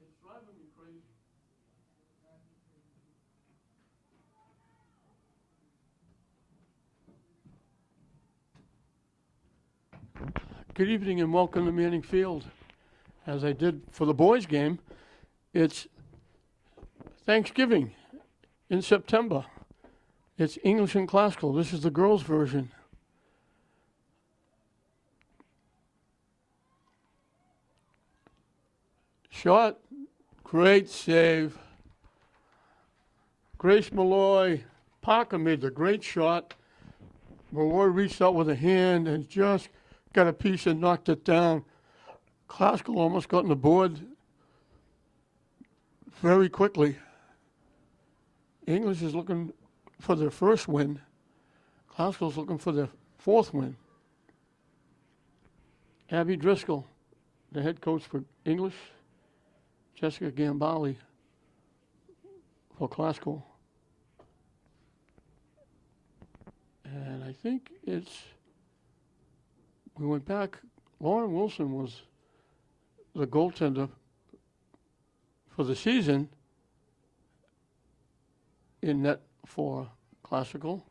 It's driving me crazy. Good evening and welcome to Manning Field. As I did for the boys' game, it's Thanksgiving in September. It's English and Classical. This is the girls' version. Shot, great save. Grace Malloy, Parker made the great shot. Malloy reached out with a hand and just got a piece and knocked it down. Classical almost got on the board very quickly. English is looking for their first win. Classical's looking for their fourth win. Abby Driscoll, the head coach for English. Jessica Gambali for Classical. And I think we went back, Lauren Wilson was the goaltender for the season in net for Classical.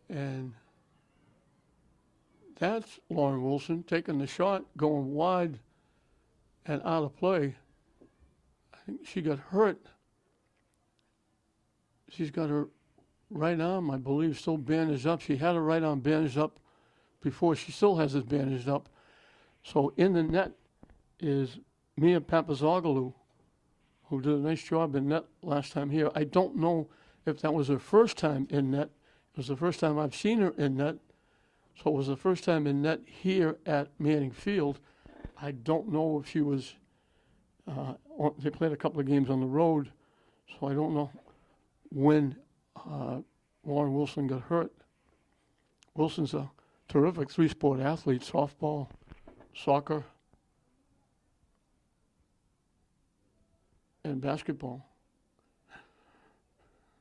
And that's Lauren Wilson taking the shot, going wide and out of play. I think she got hurt. She's got her right arm, I believe, still bandaged up. She had her right arm bandaged up before. She still has it bandaged up. So in the net is Mia Papazoglou, who did a nice job in net last time here. I don't know if that was her first time in net. It was the first time I've seen her in net. So it was the first time in net here at Manning Field. I don't know if she was, they played a couple of games on the road, so I don't know when Lauren Wilson got hurt. Wilson's a terrific three-sport athlete: softball, soccer, and basketball.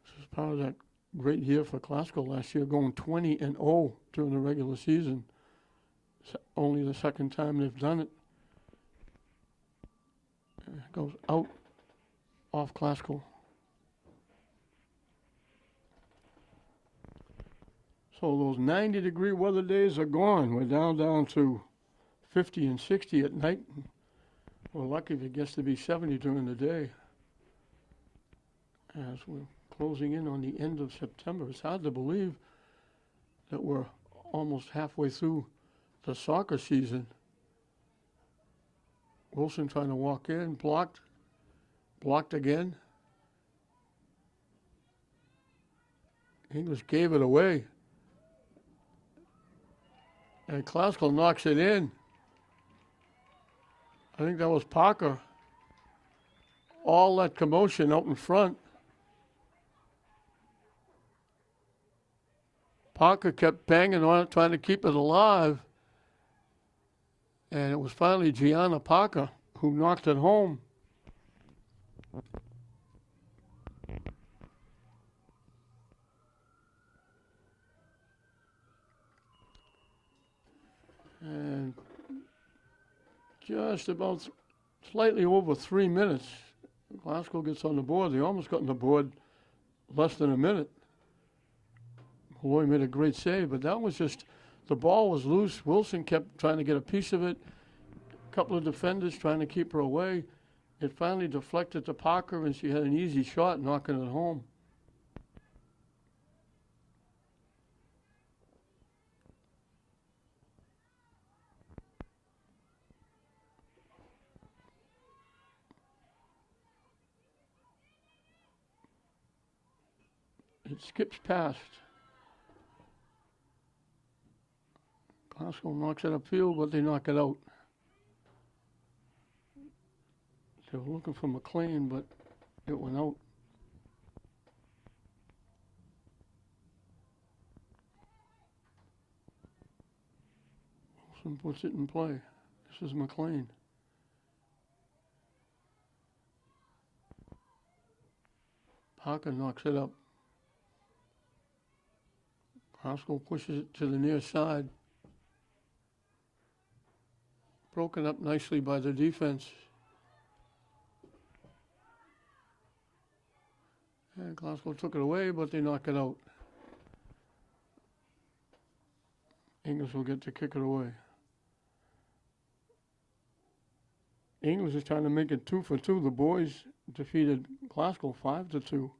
This is part of that great year for Classical last year, going 20-0 during the regular season. It's only the second time they've done it. It goes out off Classical. So those 90-degree weather days are gone. We're down to 50 and 60 at night. We're lucky if it gets to be 70 during the day. As we're closing in on the end of September, it's hard to believe that we're almost halfway through the soccer season. Wilson trying to walk in, blocked again. English gave it away. And Classical knocks it in. I think that was Parker. All that commotion out in front. Parker kept banging on it, trying to keep it alive. And it was finally Gianna Parker who knocked it home. And just about slightly over 3 minutes, Glasgow gets on the board. They almost got on the board less than a minute. Malloy made a great save, but that was just, the ball was loose. Wilson kept trying to get a piece of it. A couple of defenders trying to keep her away. It finally deflected to Parker, and she had an easy shot knocking it home. It skips past. Glasgow knocks it upfield, but they knock it out. They were looking for McLean, but it went out. Wilson puts it in play. This is McLean. Parker knocks it up. Glasgow pushes it to the near side. Broken up nicely by the defense. And Glasgow took it away, but they knock it out. English will get to kick it away. English is trying to make it 2-2. The boys defeated Glasgow 5-2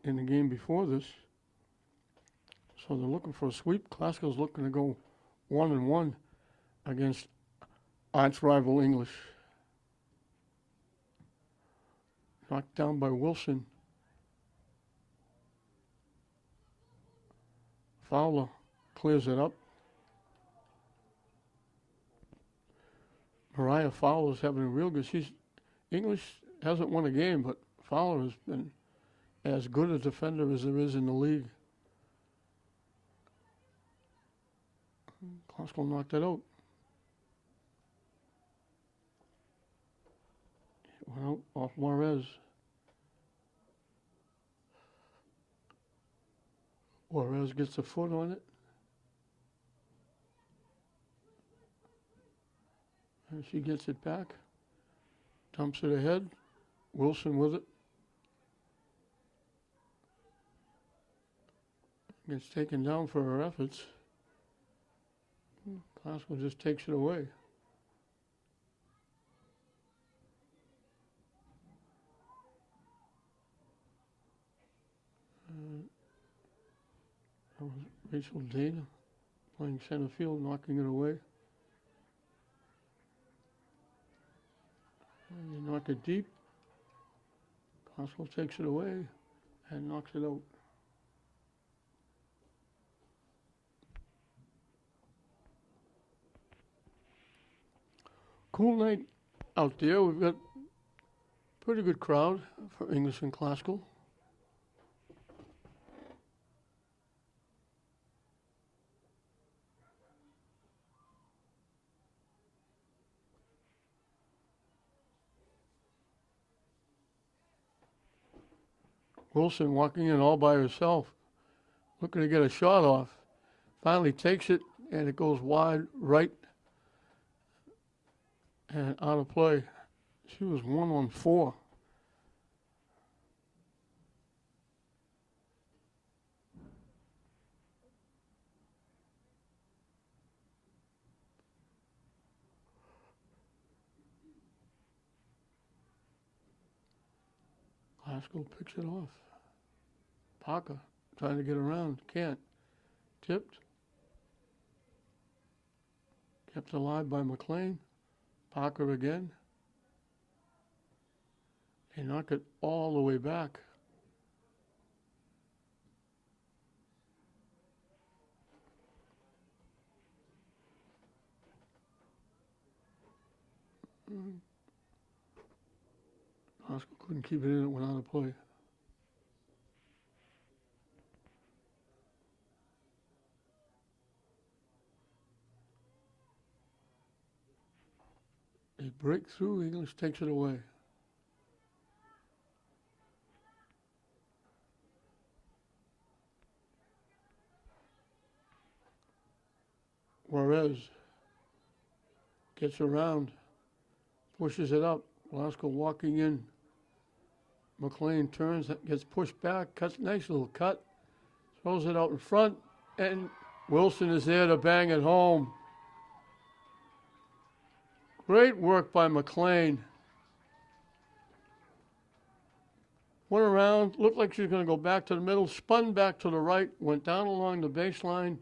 in the game before this. So they're looking for a sweep. Glasgow's looking to go 1-1 against arch rival English. Knocked down by Wilson. Fowler clears it up. Mariah Fowler's having a real good. English hasn't won a game, but Fowler has been as good a defender as there is in the league. Glasgow knocked it out. It went out off Juarez. Juarez gets a foot on it. And she gets it back. Dumps it ahead. Wilson with it. Gets taken down for her efforts. Glasgow just takes it away. That was Rachel Dana playing center field, knocking it away. And they knock it deep. Glasgow takes it away and knocks it out. Cool night out there. We've got a pretty good crowd for English and Glasgow. Wilson walking in all by herself, looking to get a shot off. Finally takes it, and it goes wide right and out of play. She was 1-on-4. Glasgow picks it off. Parker trying to get around, can't. Tipped. Kept alive by McLean. Parker again. They knock it all the way back. Glasgow couldn't keep it in, it went out of play. They break through, English takes it away. Juarez gets around, pushes it up. Glasgow walking in. McLean turns, gets pushed back, cuts, nice little cut, throws it out in front, and Wilson is there to bang it home. Great work by McLean. Went around, looked like she was going to go back to the middle, spun back to the right, went down along the baseline,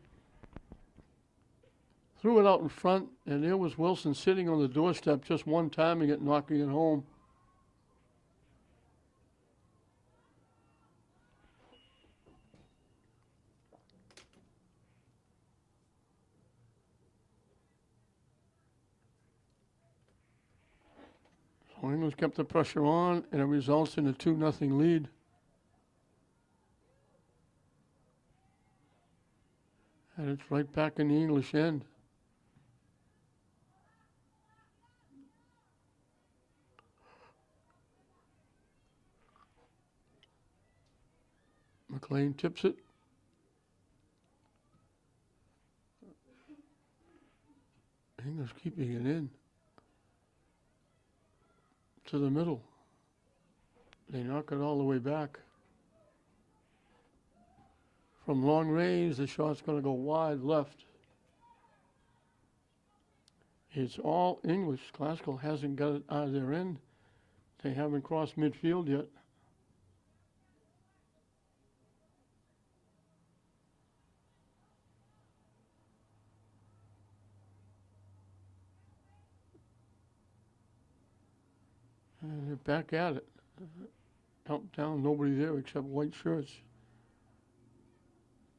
threw it out in front, and there was Wilson sitting on the doorstep, just one timing it, knocking it home. So England's kept the pressure on, and it results in a 2-0 lead. And it's right back in the English end. McLean tips it. English keeping it in to the middle. They knock it all the way back. From long range, the shot's going to go wide left. It's all English. Classical hasn't got it out of their end. They haven't crossed midfield yet. And they're back at it. Up, down, nobody there except white shirts.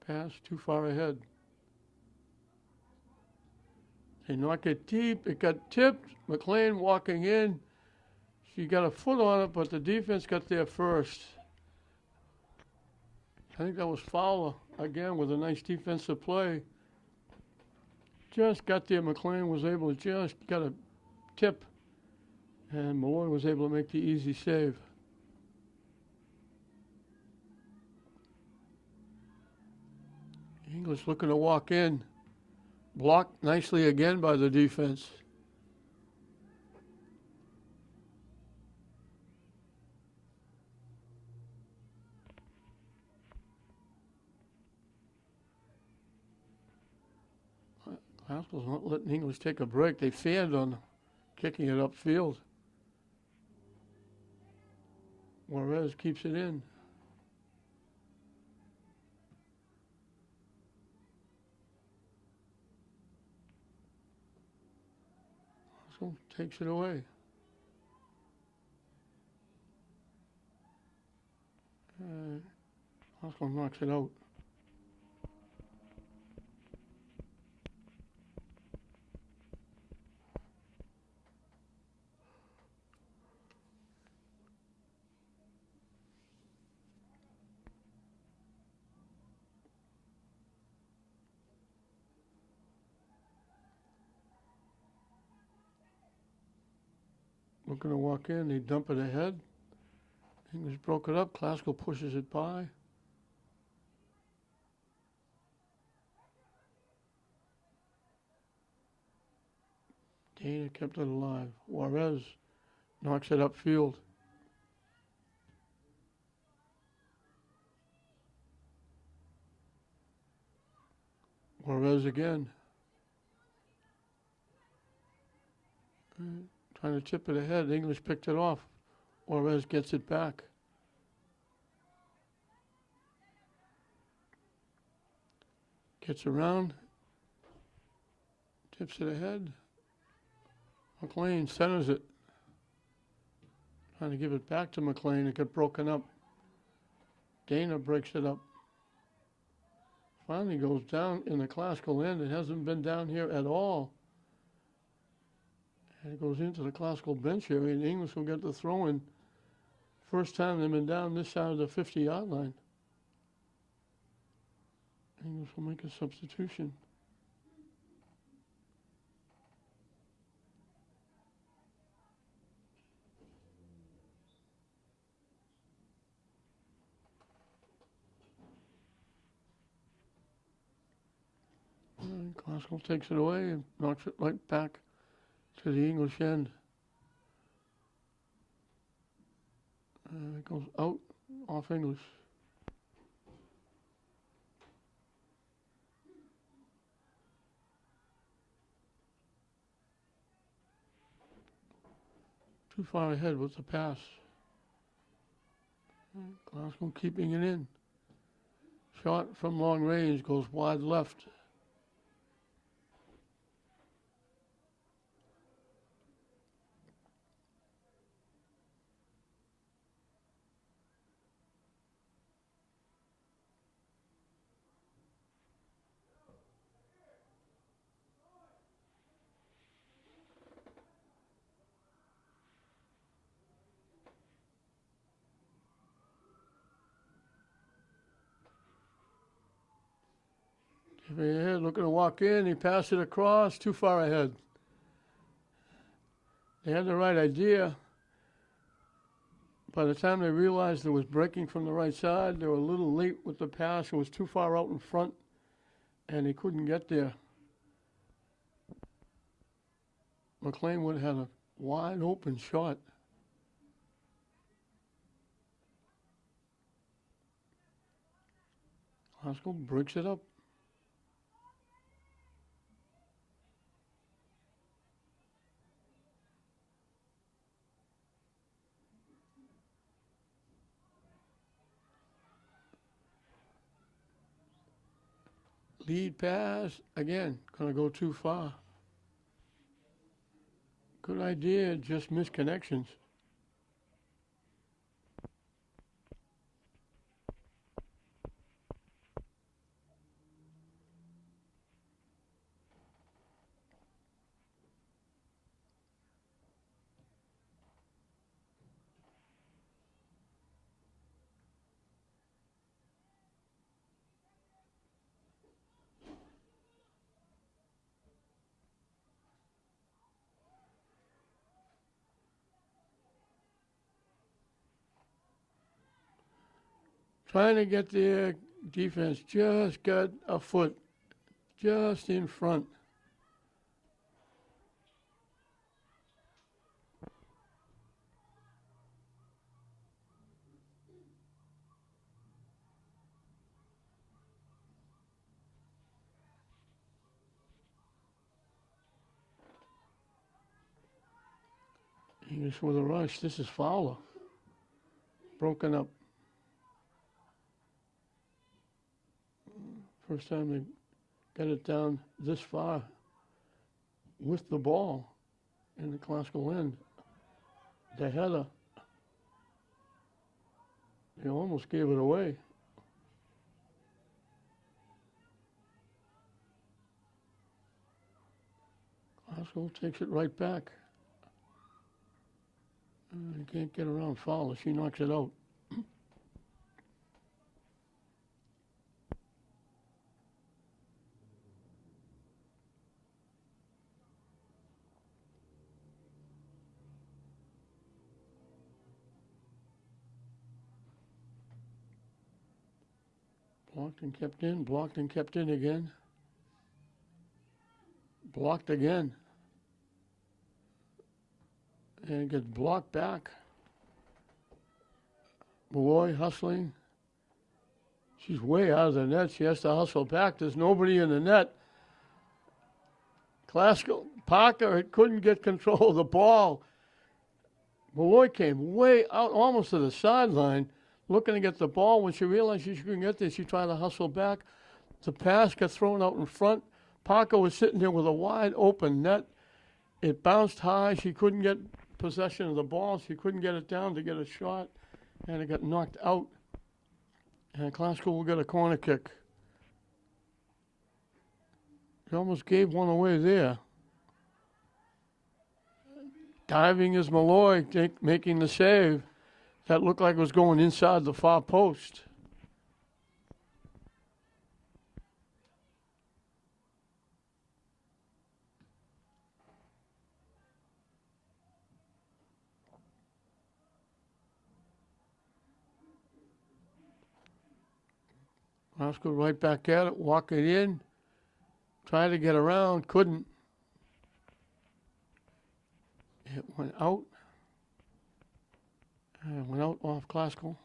Pass too far ahead. They knock it deep. It got tipped. McLean walking in. She got a foot on it, but the defense got there first. I think that was Fowler, again, with a nice defensive play. Just got there. McLean was able to just get a tip, and Malloy was able to make the easy save. English looking to walk in. Blocked nicely again by the defense. Classical's not letting English take a break. They fanned on kicking it upfield. Juarez keeps it in. So takes it away. Classical knocks it out. Looking to walk in, they dump it ahead. English broke it up. Classical pushes it by. Dana kept it alive. Juarez knocks it upfield. Juarez again. Trying to chip it ahead. English picked it off. Juarez gets it back. Gets around. Tips it ahead. McLean centers it. Trying to give it back to McLean. It got broken up. Dana breaks it up. Finally goes down in the classical end. It hasn't been down here at all. And it goes into the classical bench area, and English will get the throw in. First time they've been down this side of the 50-yard line. English will make a substitution. And Classical takes it away and knocks it right back to the English end. It goes out off English. Too far ahead with the pass. Glasgow keeping it in. Shot from long range goes wide left. Ahead, looking to walk in, he passed it across, too far ahead. They had the right idea. By the time they realized it was breaking from the right side, they were a little late with the pass. It was too far out in front, and they couldn't get there. McLean would have had a wide open shot. Classical breaks it up. Lead pass, again, gonna go too far. Good idea, just missed connections. Trying to get their defense just got a foot just in front. English with a rush. This is Fowler. Broken up. First time they got it down this far with the ball in the classical end. The header. They almost gave it away. Classical takes it right back. You can't get around Fowler. She knocks it out. Blocked and kept in, blocked and kept in again. Blocked again. And it gets blocked back. Malloy hustling. She's way out of the net. She has to hustle back. There's nobody in the net. Classical Parker couldn't get control of the ball. Malloy came way out, almost to the sideline, looking to get the ball. When she realized she couldn't get there, she tried to hustle back. The pass got thrown out in front. Parker was sitting there with a wide open net. It bounced high. She couldn't get possession of the ball. She couldn't get it down to get a shot, and it got knocked out. And Classical will get a corner kick. He almost gave one away there. Diving is Malloy, making the save. That looked like it was going inside the far post. Oscar right back at it, walking in, tried to get around, couldn't. It went out. And went out off Classical.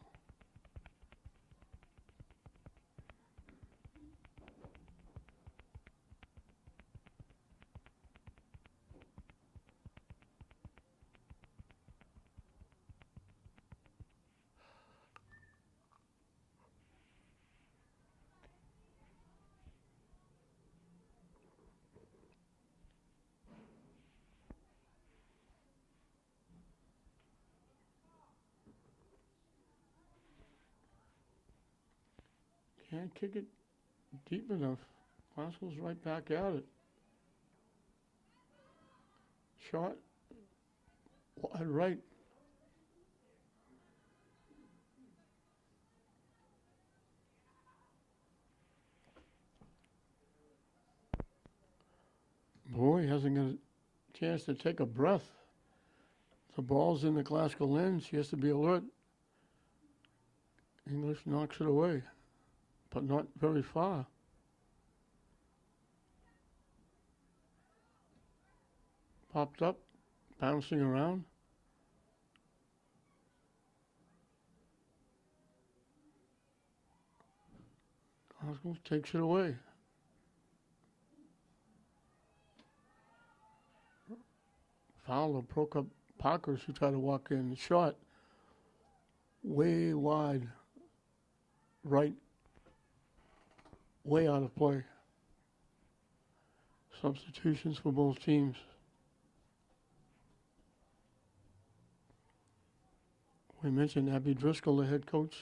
Can't kick it deep enough. Classical's right back at it. Shot. Wide right. Boy hasn't got a chance to take a breath. The ball's in the Classical end. She has to be alert. English knocks it away, but not very far. Popped up, bouncing around. Glasgow takes it away. Fowler broke up Parkers who tried to walk in. The shot way wide, right, way out of play. Substitutions for both teams. We mentioned Abby Driscoll, the head coach.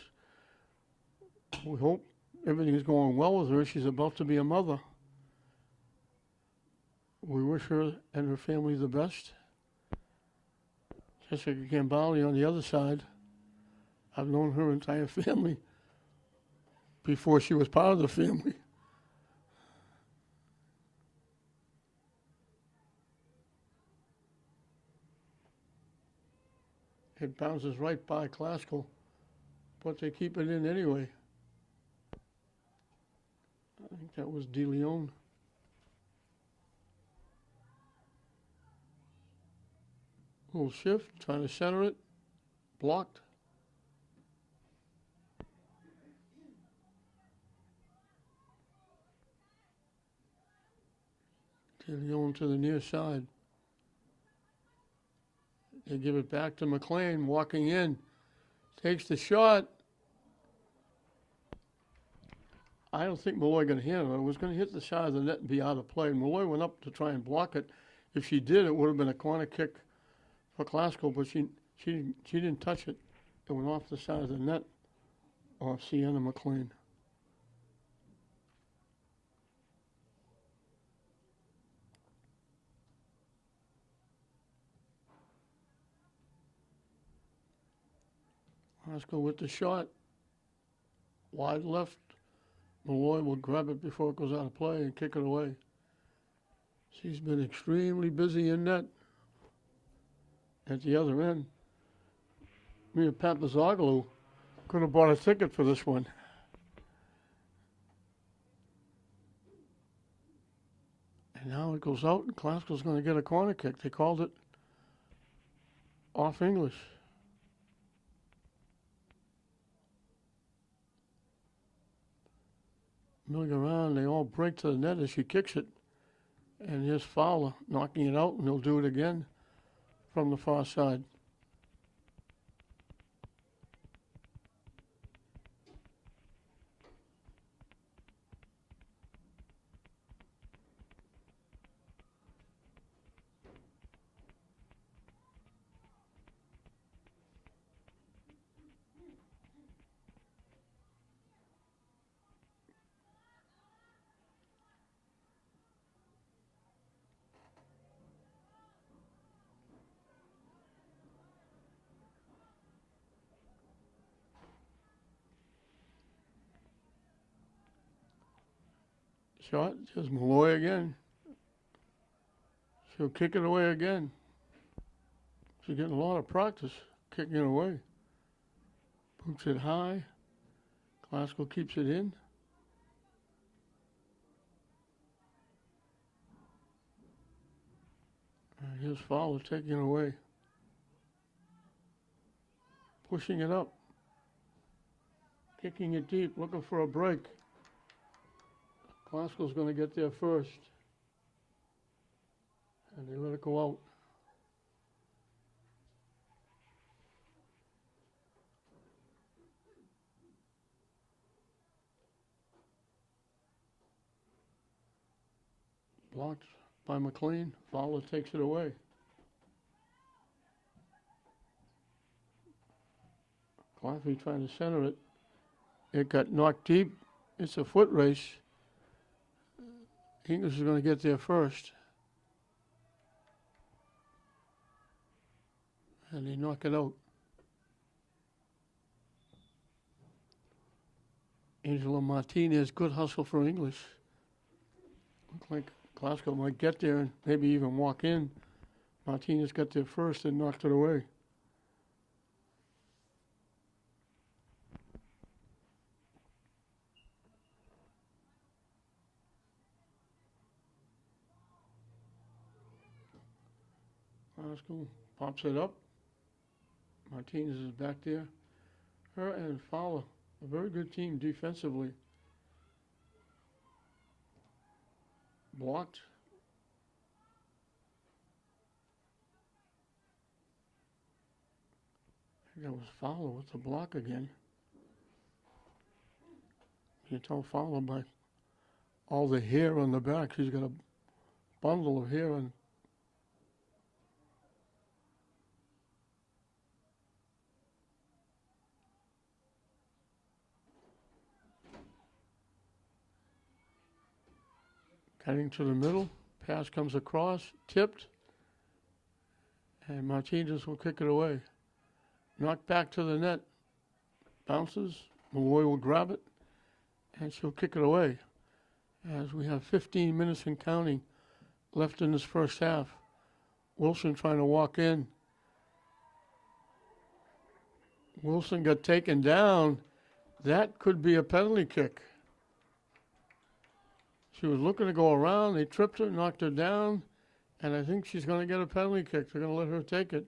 We hope everything is going well with her. She's about to be a mother. We wish her and her family the best. Jessica Gambali on the other side. I've known her entire family before she was part of the family. It bounces right by Classical, but they keep it in anyway. I think that was De Leon. Little shift, trying to center it, blocked. De Leon to the near side. They give it back to McLean, walking in, takes the shot. I don't think Malloy going to hit it. It was going to hit the side of the net and be out of play. Malloy went up to try and block it. If she did, it would have been a corner kick for Glasgow, but she didn't touch it. It went off the side of the net off Sienna McLean. Glasgow with the shot. Wide left. Malloy will grab it before it goes out of play and kick it away. She's been extremely busy in net. At the other end, Mia Papazoglou could have bought a ticket for this one. And now it goes out, and Glasgow's going to get a corner kick. They called it off English. Milling around, they all break to the net as she kicks it. And here's Fowler knocking it out, and he'll do it again from the far side. Shot, just Malloy again. She'll kick it away again. She's getting a lot of practice kicking it away. Boots it high. Glasgow keeps it in. And here's Fowler taking it away. Pushing it up. Kicking it deep, looking for a break. Glasgow's going to get there first. And they let it go out. Blocked by McLean. Fowler takes it away. Coffey trying to center it. It got knocked deep. It's a foot race. English is going to get there first. And they knock it out. Angela Martinez, good hustle for English. Looks like Glasgow might get there and maybe even walk in. Martinez got there first and knocked it away. Glasgow pops it up. Martinez is back there. Her and Fowler, a very good team defensively. blocked. I think that was Fowler with the block again. You can tell Fowler by all the hair on the back. She's got a bundle of hair on. Cutting to the middle, pass comes across, tipped, and Martinez will kick it away. Knocked back to the net, bounces, Malloy will grab it, and she'll kick it away. As we have 15 minutes and counting left in this first half. Wilson trying to walk in. Wilson got taken down. That could be a penalty kick. She was looking to go around. They tripped her, knocked her down, and I think she's going to get a penalty kick. They're going to let her take it.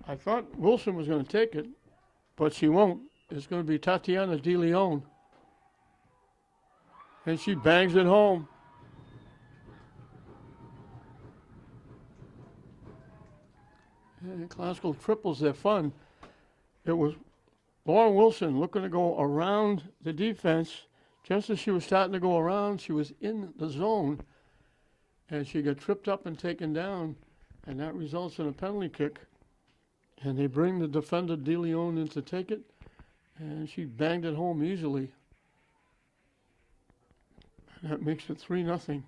I thought Wilson was going to take it, but she won't. It's going to be Tatiana De Leon. And she bangs it home. And classical triples their fun. It was Laura Wilson looking to go around the defense. Just as she was starting to go around, she was in the zone, and she got tripped up and taken down, and that results in a penalty kick. And they bring the defender De Leon in to take it, and she banged it home easily. And that makes it 3-0.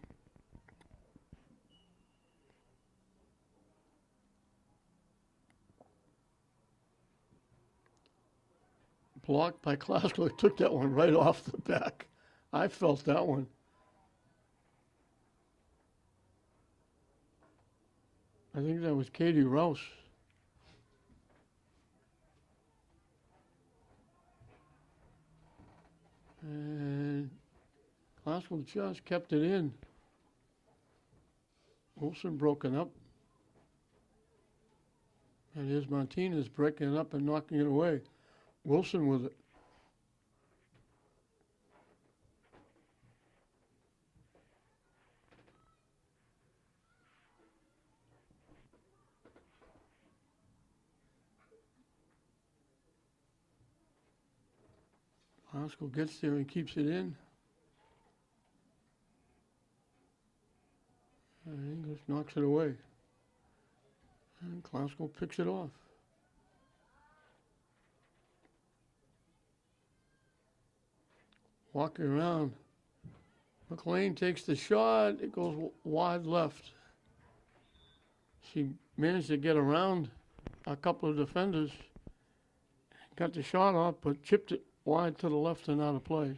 Blocked by Classical. Took that one right off the back. I felt that one. I think that was Katie Rouse. And Classical just kept it in. Wilson broken up. And here's Martinez breaking it up and knocking it away. Wilson with it. Classical gets there and keeps it in. And English knocks it away. And Classical picks it off. Walking around. McLean takes the shot. It goes wide left. She managed to get around a couple of defenders. Got the shot off, but chipped it wide to the left and out of play.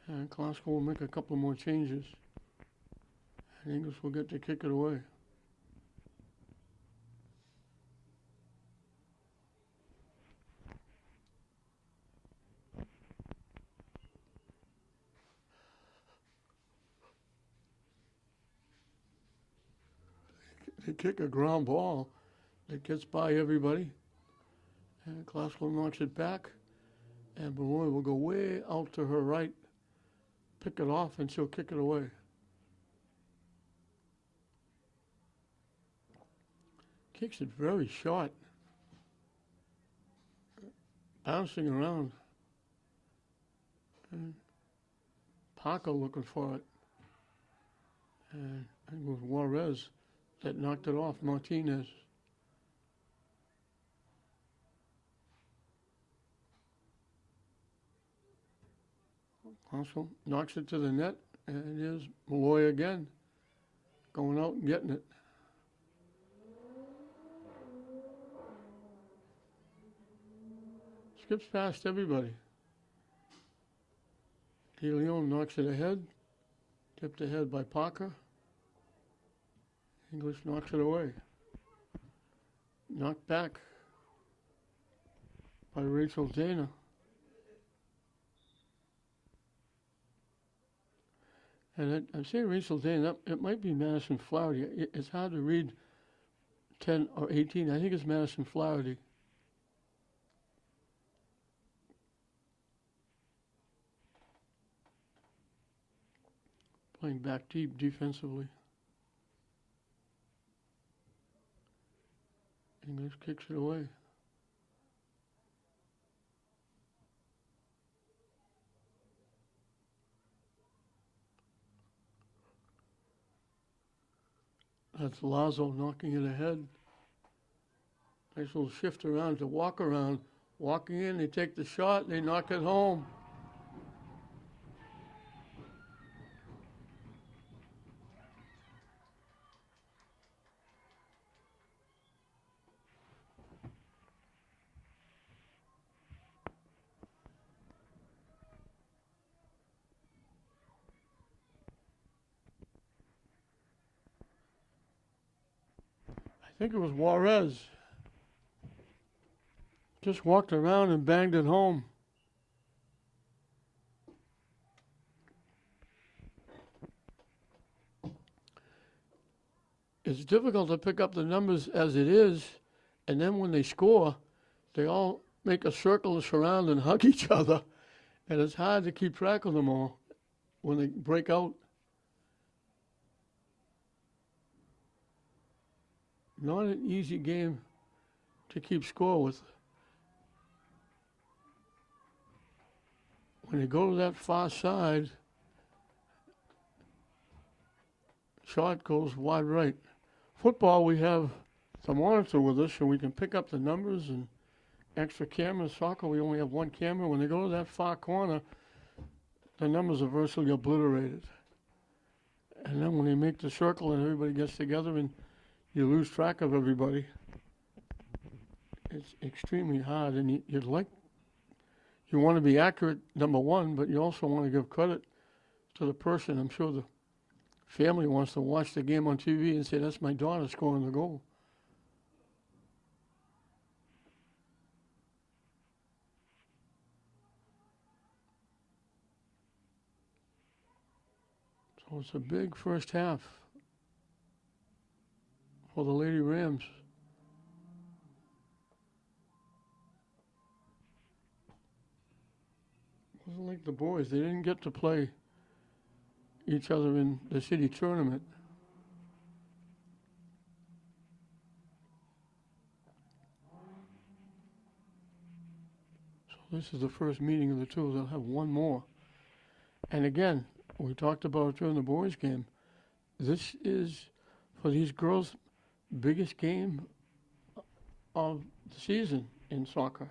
And Classical will make a couple more changes. And English will get to kick it away. They kick a ground ball that gets by everybody. And Classical knocks it back. And Malloy will go way out to her right, pick it off, and she'll kick it away. Kicks it very short. Bouncing around. And Paco looking for it. And I think it was Juarez that knocked it off Martinez. Classical knocks it to the net, and here's Malloy again, going out and getting it. skips past everybody. DeLeon knocks it ahead, tipped ahead by Parker. English knocks it away. Knocked back by Rachel Dana. And I'm saying Rachel Dana, it might be Madison Flaherty. It's hard to read 10 or 18. I think it's Madison Flaherty. Playing back deep defensively. English kicks it away. That's Lazo knocking it ahead. Nice little shift around to walk around. Walking in, they take the shot, they knock it home. I think it was Juarez. Just walked around and banged it home. It's difficult to pick up the numbers as it is, and then when they score, they all make a circle surround and hug each other, and it's hard to keep track of them all when they break out. Not an easy game to keep score with. When they go to that far side, shot goes wide right. Football, we have the monitor with us, so we can pick up the numbers and extra cameras. Soccer, we only have one camera. When they go to that far corner, the numbers are virtually obliterated. And then when they make the circle and everybody gets together and you lose track of everybody, it's extremely hard. And you want to be accurate, number one, but you also want to give credit to the person. I'm sure the family wants to watch the game on TV and say, that's my daughter scoring the goal. So it's a big first half for the Lady Rams. It wasn't like the boys. They didn't get to play each other in the city tournament. So this is the first meeting of the two. They'll have one more. And again, we talked about it during the boys' game. This is, for these girls, biggest game of the season in soccer.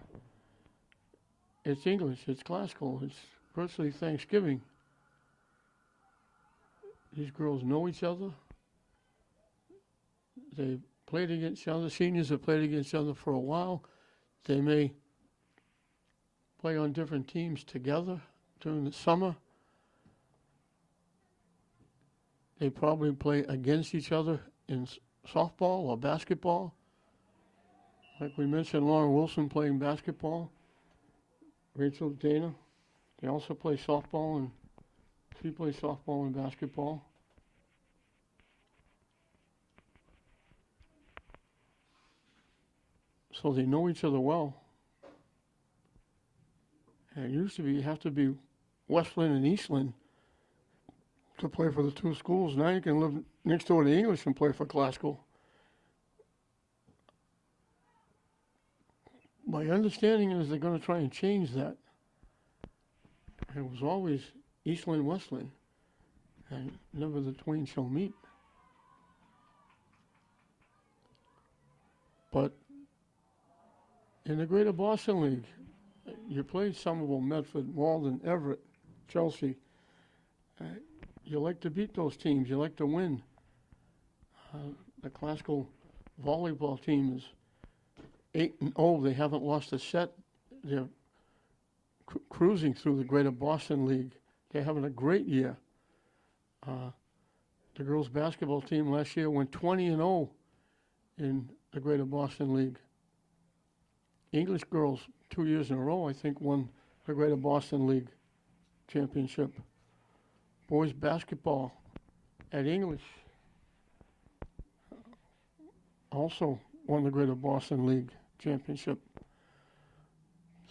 It's English, it's classical, it's virtually Thanksgiving. These girls know each other. They played against each other. Seniors have played against each other for a while. They may play on different teams together during the summer. They probably play against each other in softball or basketball. Like we mentioned, Lauren Wilson playing basketball. Rachel Dana, they also play softball, and she plays softball and basketball. So they know each other well. And it used to be you have to be Westland and Eastland to play for the two schools. Now you can live next door to English and play for Glasgow. My understanding is they're going to try and change that. It was always Eastland, Westland, and never the twain shall meet. But in the Greater Boston League, you played Somerville, Medford, Walden, Everett, Chelsea. You like to beat those teams. You like to win. The classical volleyball team is 8-0. They haven't lost a set. They're cruising through the Greater Boston League. They're having a great year. The girls' basketball team last year went 20-0 in the Greater Boston League. English girls, 2 years in a row, I think, won the Greater Boston League championship. Boys basketball at English also won the Greater Boston League championship.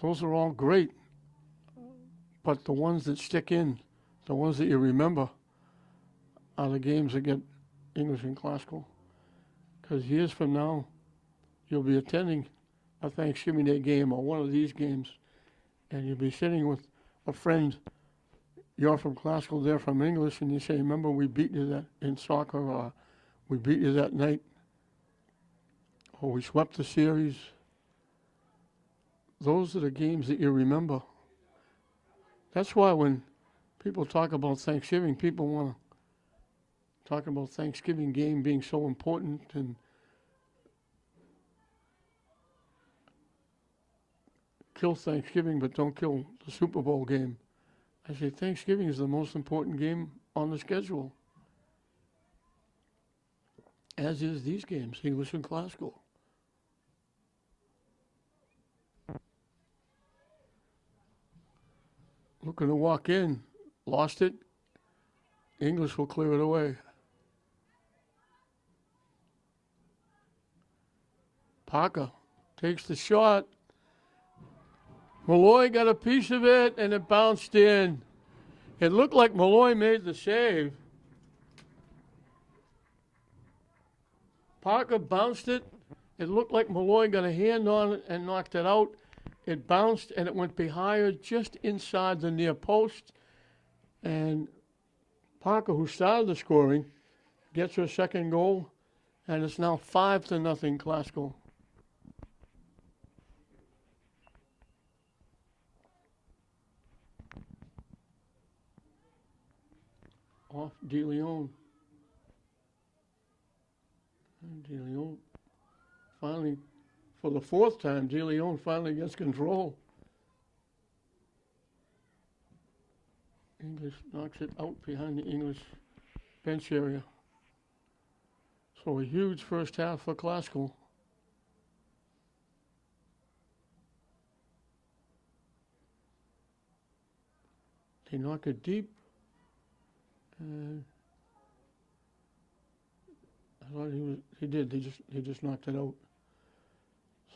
Those are all great, but the ones that stick in, the ones that you remember, are the games that get English and classical. Because years from now, you'll be attending a Thanksgiving Day game or one of these games, and you'll be sitting with a friend. You're from classical, they're from English, and you say, remember we beat you that in soccer, or we beat you that night, or we swept the series. Those are the games that you remember. That's why when people talk about Thanksgiving, people want to talk about Thanksgiving game being so important and kill Thanksgiving, but don't kill the Super Bowl game. I say Thanksgiving is the most important game on the schedule, as is these games, English and classical. Looking to walk in, lost it, English will clear it away. Parker takes the shot. Malloy got a piece of it, and it bounced in. It looked like Malloy made the save. Parker bounced it. It looked like Malloy got a hand on it and knocked it out. It bounced, and it went behind just inside the near post. And Parker, who started the scoring, gets her second goal, and it's now 5-0 Classical. Off De Leon. De Leon finally, for the fourth time, De Leon finally gets control. English knocks it out behind the English bench area. So a huge first half for Classical. They knock it deep. I thought he did. He just knocked it out.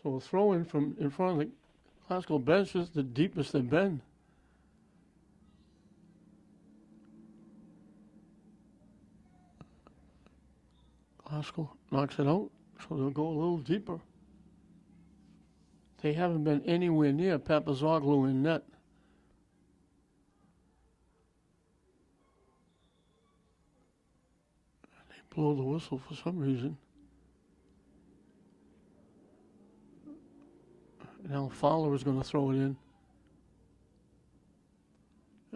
So a throw in from in front of the Classical bench is the deepest they've been. Classical knocks it out, so they'll go a little deeper. They haven't been anywhere near Papazoglu in net. They blow the whistle for some reason. Now Fowler is going to throw it in.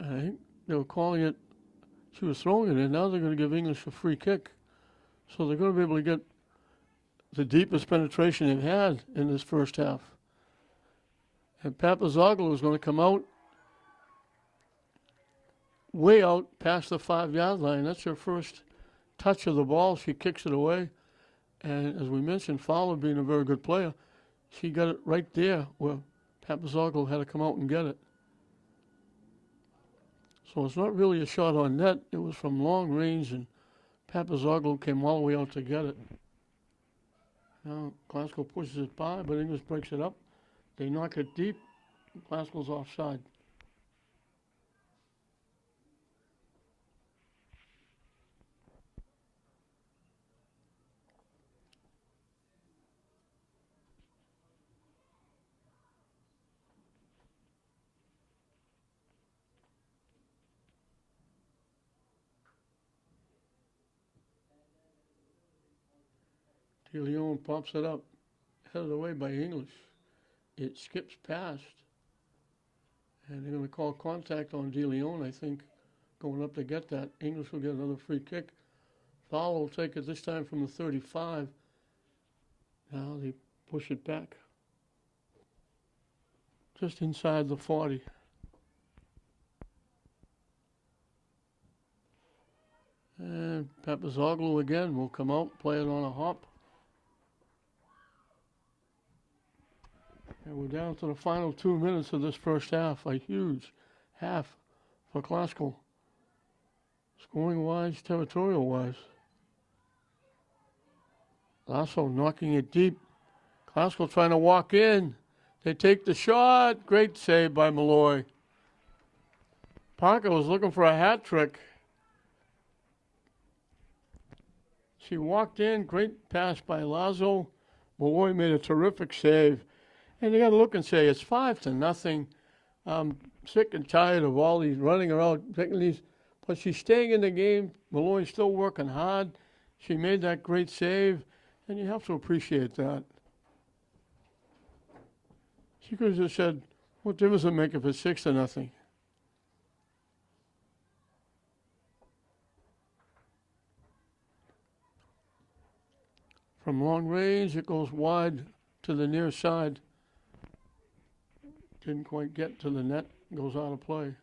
I think they were calling it, she was throwing it in, now they're going to give English a free kick. So they're going to be able to get the deepest penetration they've had in this first half. And Papazoglu is going to come out, way out past the 5-yard line. That's her first touch of the ball. She kicks it away. And as we mentioned, Fowler being a very good player, she got it right there where Papazoglu had to come out and get it. So it's not really a shot on net. It was from long range, and Papazoglu came all the way out to get it. Now Classical pushes it by, but English breaks it up. They knock it deep. Classical's offside. De Leon pops it up, headed away by English. It skips past, and they're going to call contact on De Leon, I think, going up to get that. English will get another free kick. Fowler will take it this time from the 35. Now they push it back, just inside the 40. Papazoglu again will come out, play it on a hop. And we're down to the final 2 minutes of this first half. A huge half for Classical. Scoring-wise, territorial-wise. Lasso knocking it deep. Classical trying to walk in. They take the shot. Great save by Malloy. Parker was looking for a hat trick. She walked in. Great pass by Lazo. Malloy made a terrific save. And you got to look and say, it's 5-0. I'm sick and tired of all these running around, taking these. But she's staying in the game. Malloy's still working hard. She made that great save. And you have to appreciate that. She could have just said, what difference does it make if it's 6-0? From long range, it goes wide to the near side. Didn't quite get to the net, goes out of play.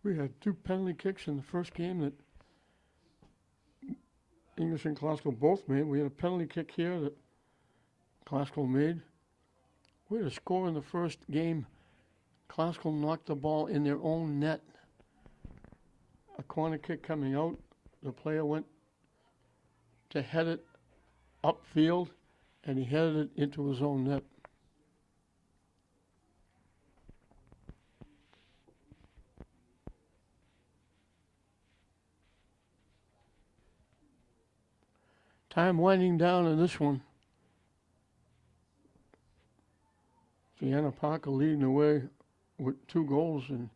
We had 2 penalty kicks in the first game that English and Classical both made. We had a penalty kick here that Classical made. We had a score in the first game. Classical knocked the ball in their own net. A corner kick coming out. The player went to head it upfield, and he headed it into his own net. Time winding down in this one. Gianna Parker leading the way with 2 goals and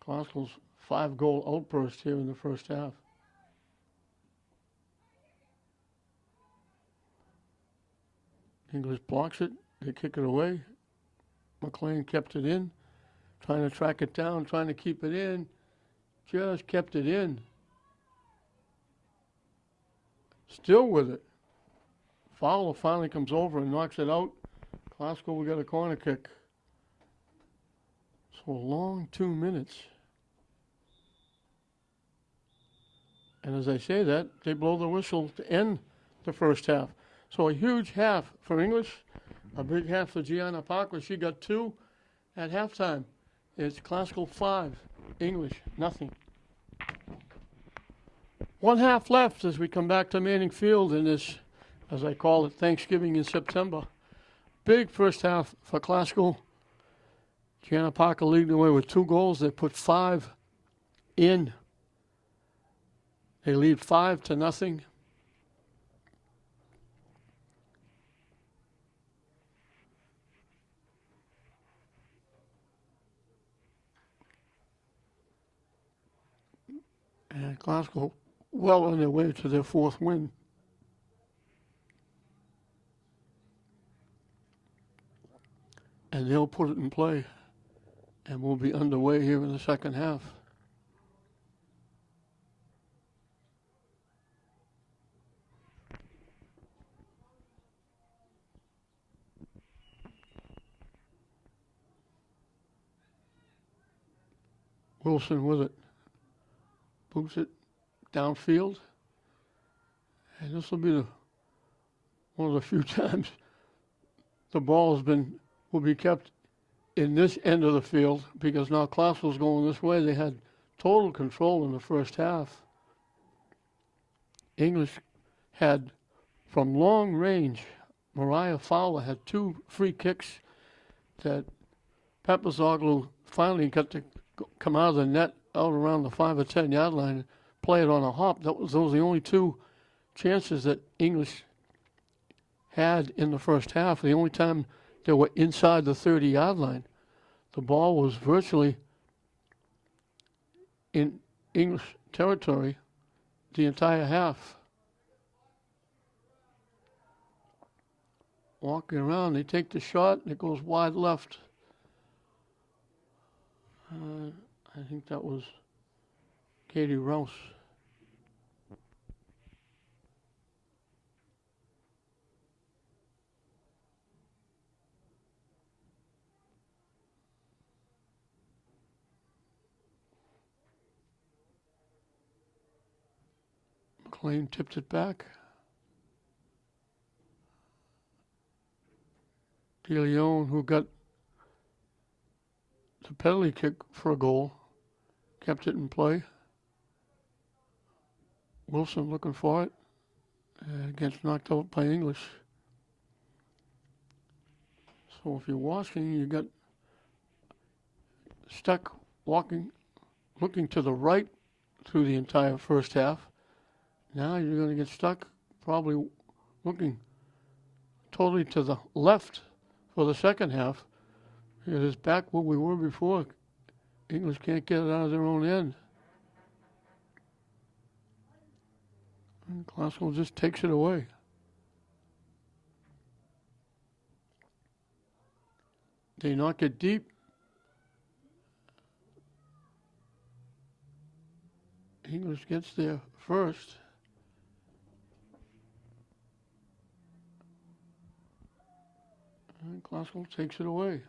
Classical's 5-goal outburst here in the first half. English blocks it. They kick it away. McLean kept it in, trying to track it down, trying to keep it in. Just kept it in. Still with it. Fowler finally comes over and knocks it out. Classical, we got a corner kick. So a long 2 minutes. And as I say that, they blow the whistle to end the first half. So a huge half for English, a big half for Gianna Parker. She got 2 at halftime. It's Classical 5, English nothing. 1 half left as we come back to Manning Field in this, as I call it, Thanksgiving in September. Big first half for Classical. Gianna Parker leading the way with 2 goals. They put 5 in. They lead 5-0. And Classical well on their way to their 4th win. And they'll put it in play. And we'll be underway here in the second half. Wilson with it. Boots it downfield. And this will be one of the few times the ball will be kept in this end of the field, because now Classical's going this way. They had total control in the first half. English had, from long range, Mariah Fowler had 2 free kicks that Papazoglu finally got to come out of the net out around the 5 or 10 yard line and play it on a hop. Those were the only 2 chances that English had in the first half. The only time they were inside the 30 yard line. The ball was virtually in English territory the entire half. Walking around, they take the shot, and it goes wide left. I think that was Katie Rouse. McLean tipped it back. DeLeon, who got the penalty kick for a goal, kept it in play. Wilson looking for it. Gets knocked out by English. So if you're watching, you got Stuck walking, looking to the right through the entire first half. Now you're going to get stuck probably looking totally to the left for the second half. It is back where we were before. English can't get it out of their own end. And Glasgow just takes it away. They knock it deep. English gets there first. And Glasgow takes it away.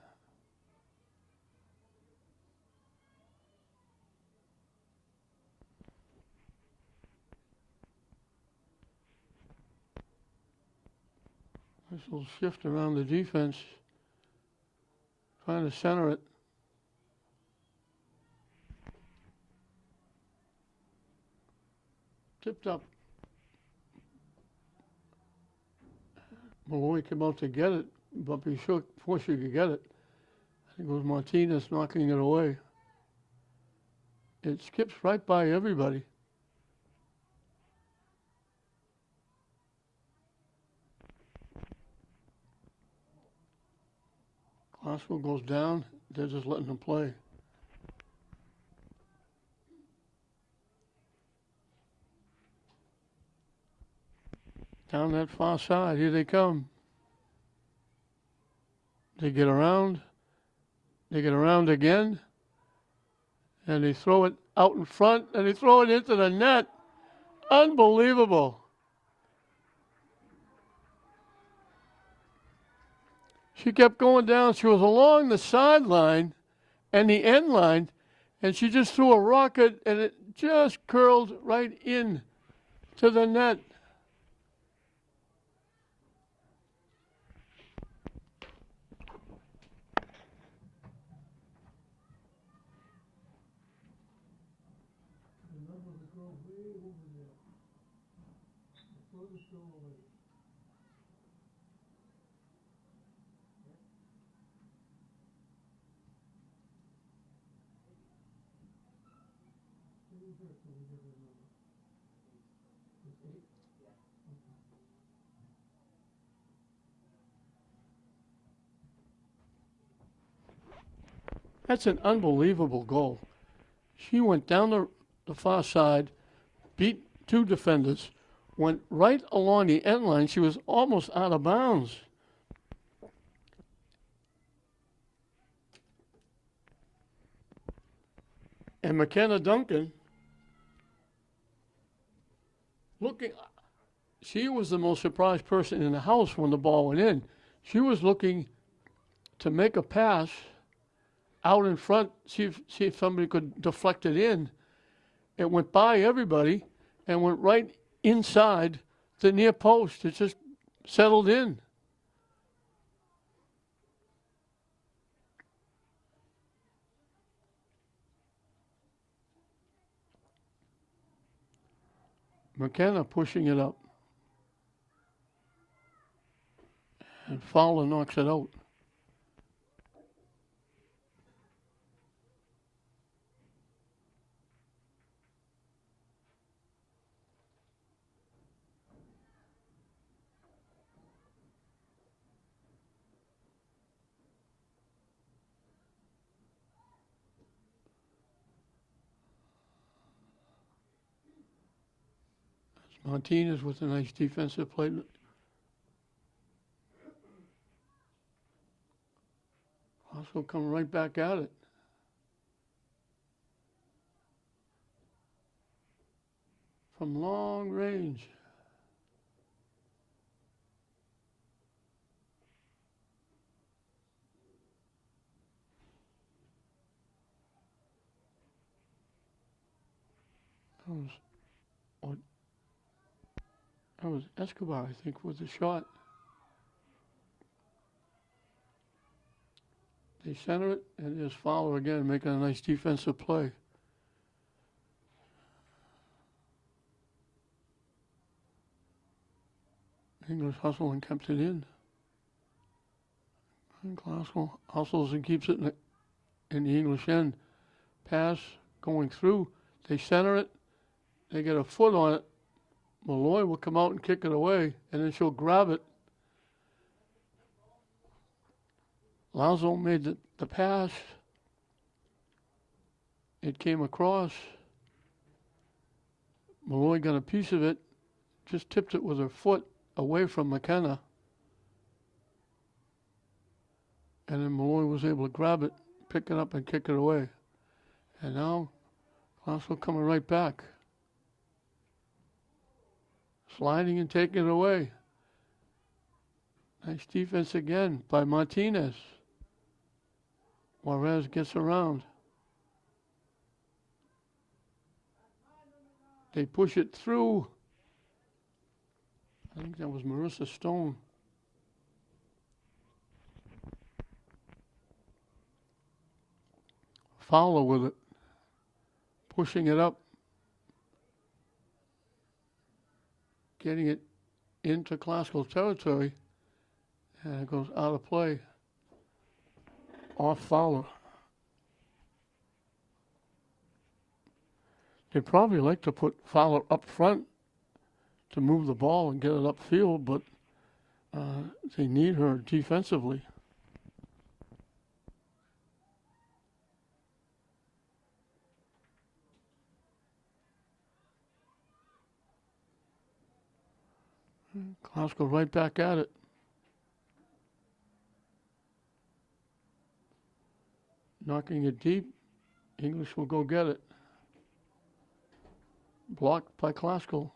This will shift around the defense, trying to center it. Tipped up. Malloy came out to get it, but before she could get it, I think it was Martinez knocking it away. It skips right by everybody. Glasgow goes down. They're just letting them play. Down that far side, here they come. They get around again, and they throw it out in front, and they throw it into the net. Unbelievable. She kept going down. She was along the sideline and the end line, and she just threw a rocket, and it just curled right in to the net. That's an unbelievable goal. She went down the far side, beat two defenders, went right along the end line. She was almost out of bounds. And McKenna Duncan, she was the most surprised person in the house when the ball went in. She was looking to make a pass out in front, see if somebody could deflect it in. It went by everybody and went right inside the near post. It just settled in. McKenna pushing it up. And Fowler knocks it out. Martinez with a nice defensive play. Also coming right back at it. From long range. That was That was Escobar, I think, with the shot. They center it, and there's Fowler again, making a nice defensive play. English hustle and kept it in. And Glasgow hustles and keeps it in the English end. Pass going through. They center it. They get a foot on it. Malloy will come out and kick it away, and then she'll grab it. Lazo made the pass. It came across. Malloy got a piece of it, just tipped it with her foot away from McKenna. And then Malloy was able to grab it, pick it up, and kick it away. And now, Glasgow coming right back. Sliding and taking it away. Nice defense again by Martinez. Juarez gets around. They push it through. I think that was Marissa Stone. Fowler with it. Pushing it up. Getting it into Glasgow territory. And it goes out of play. Off Fowler. They'd probably like to put Fowler up front to move the ball and get it upfield, but they need her defensively. Glasgow right back at it. Knocking it deep. English will go get it. Blocked by Glasgow.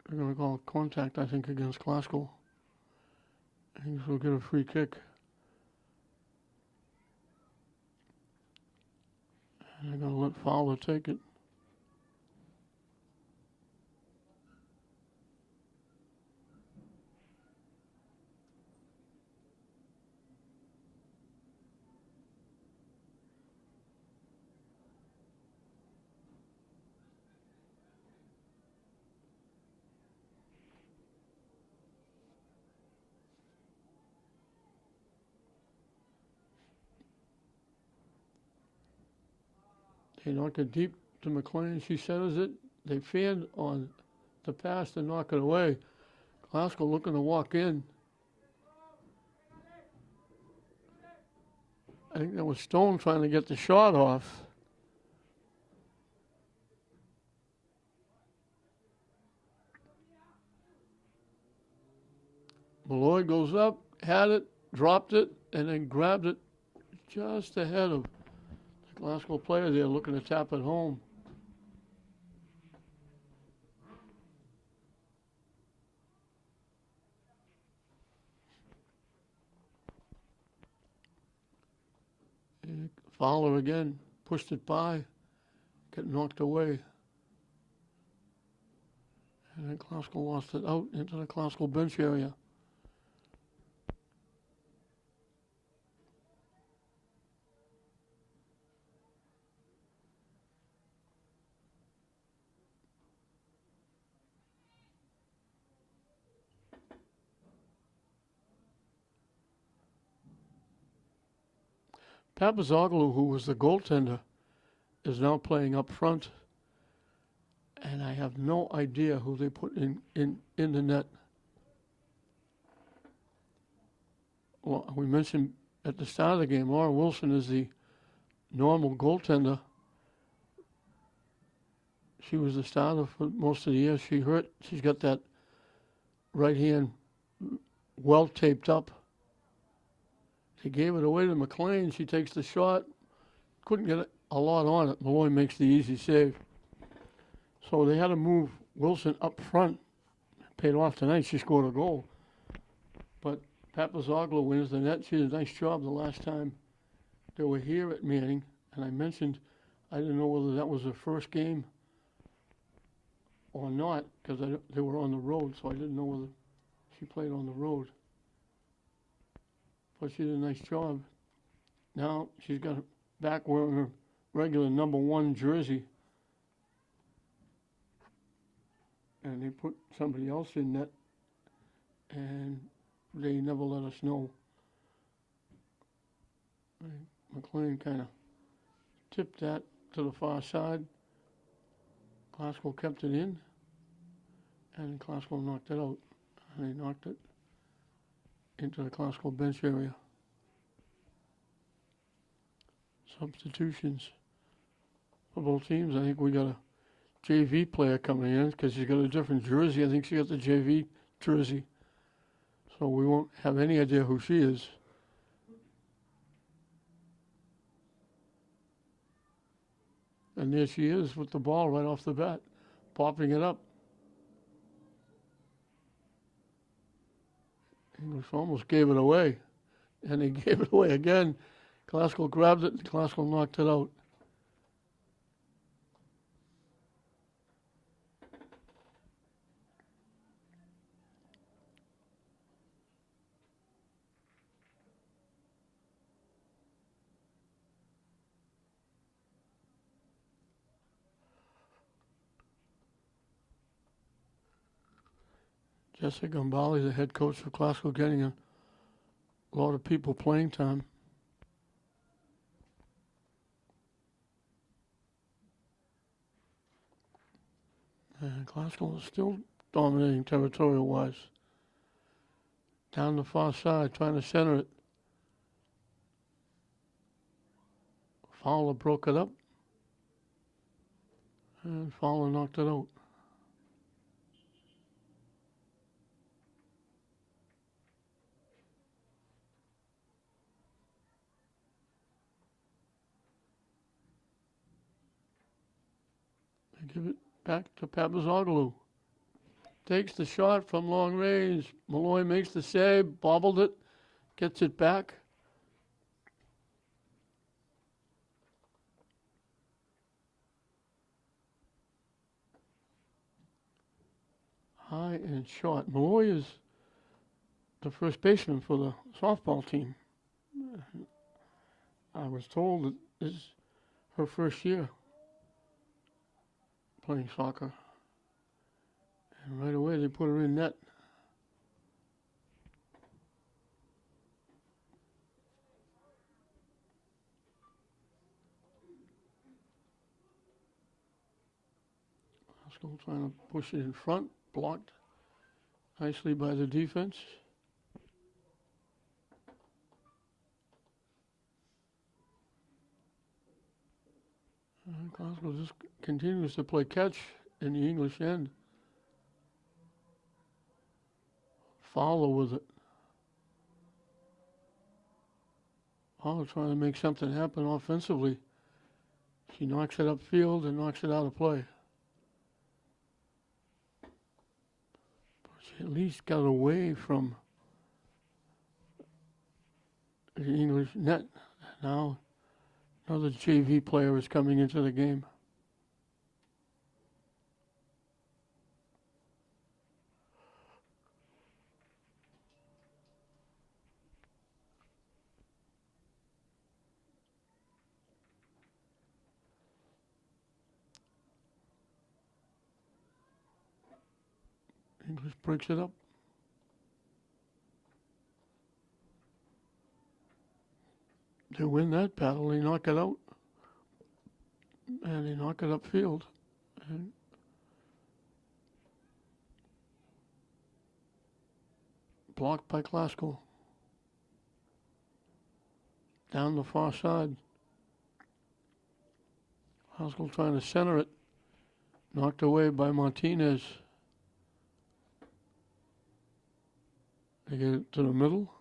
They're going to call contact, I think, against Glasgow. English will get a free kick. And they're going to let Fowler take it. They knock it deep to McLean. She centers it. They fanned on the pass to knock it away. Glasgow looking to walk in. I think that was Stone trying to get the shot off. Malloy goes up, had it, dropped it, and then grabbed it just ahead of the Glasgow player there looking to tap it home. And Fowler again, pushed it by, get knocked away. And then Glasgow lost it out into the Glasgow bench area. Papazoglu, who was the goaltender, is now playing up front. And I have no idea who they put in the net. Well, we mentioned at the start of the game, Laura Wilson is the normal goaltender. She was the starter for most of the year. She hurt. She's got that right hand well taped up. They gave it away to McLean. She takes the shot. Couldn't get a lot on it. Malloy makes the easy save. So they had to move Wilson up front. Paid off tonight. She scored a goal. But Papazoglu wins the net. She did a nice job the last time they were here at Manning, and I mentioned I didn't know whether that was her first game or not, because they were on the road, so I didn't know whether she played on the road. But she did a nice job. Now she's got back wearing her regular #1 jersey, and they put somebody else in net, and they never let us know. McLean kind of tipped that to the far side. Glasgow kept it in, and Glasgow knocked it out. And they knocked it into the Glasgow bench area. Substitutions for both teams. I think we got a JV player coming in because she's got a different jersey. I think she got the JV jersey. So we won't have any idea who she is. And there she is with the ball right off the bat, popping it up. English almost gave it away, and they gave it away again. Glasgow grabbed it, and Glasgow knocked it out. Jessica Gambale, the head coach for Glasgow, getting a lot of people playing time. And Glasgow is still dominating territorial-wise. Down the far side, trying to center it. Fowler broke it up. And Fowler knocked it out. They give it back to Papazoglu. Takes the shot from long range. Malloy makes the save, bobbled it, gets it back. High and short. Malloy is the first baseman for the softball team. I was told that this is her first year playing soccer. And right away they put her in net. Haskell trying to push it in front, blocked nicely by the defense. And Glasgow just continues to play catch in the English end. Fowler with it. Fowler trying to make something happen offensively. She knocks it upfield and knocks it out of play. But she at least got away from the English net. Now another JV player is coming into the game. English breaks it up. They win that battle, they knock it out. And they knock it upfield. And blocked by Glasgow. Down the far side. Glasgow trying to center it. Knocked away by Martinez. They get it to the middle.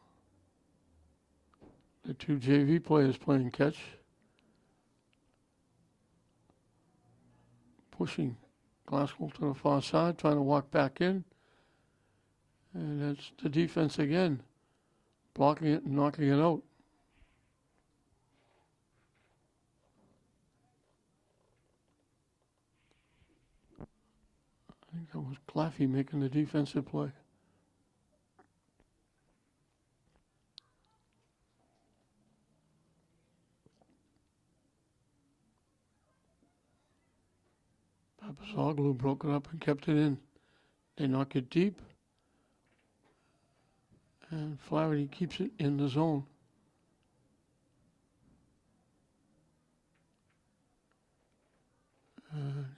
The two JV players playing catch. Pushing Glasgow to the far side, trying to walk back in. And that's the defense again. blocking it and knocking it out. I think that was Claffey making the defensive play. Papazoglu broke it up and kept it in. They knock it deep, and Flaherty keeps it in the zone.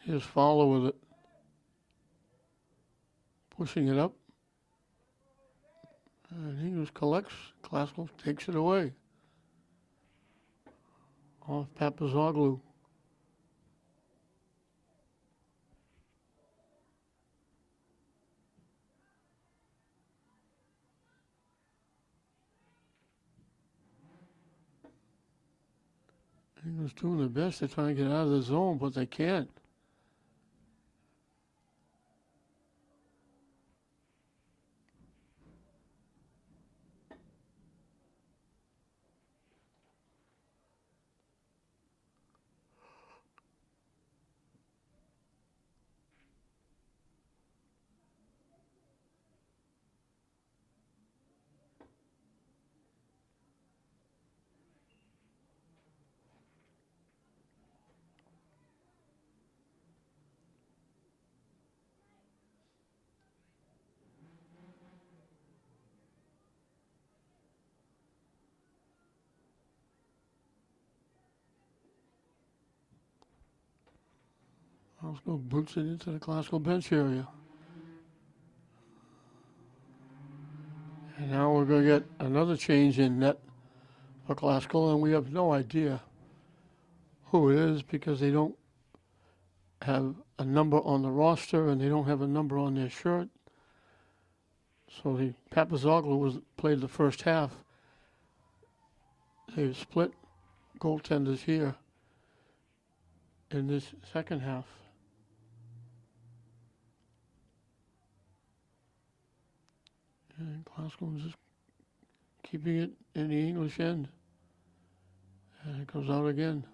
Here's Fowler with it. Pushing it up. And English collects. Classical takes it away. Off Papazoglu. English doing their best to try and get out of the zone, but they can't. Classical boots it into the Classical bench area. And now we're going to get another change in net for Classical, and we have no idea who it is because they don't have a number on the roster and they don't have a number on their shirt. So the Papazoglu played the first half. They've split goaltenders here in this second half. And Classical is just keeping it in the English end. And it goes out again.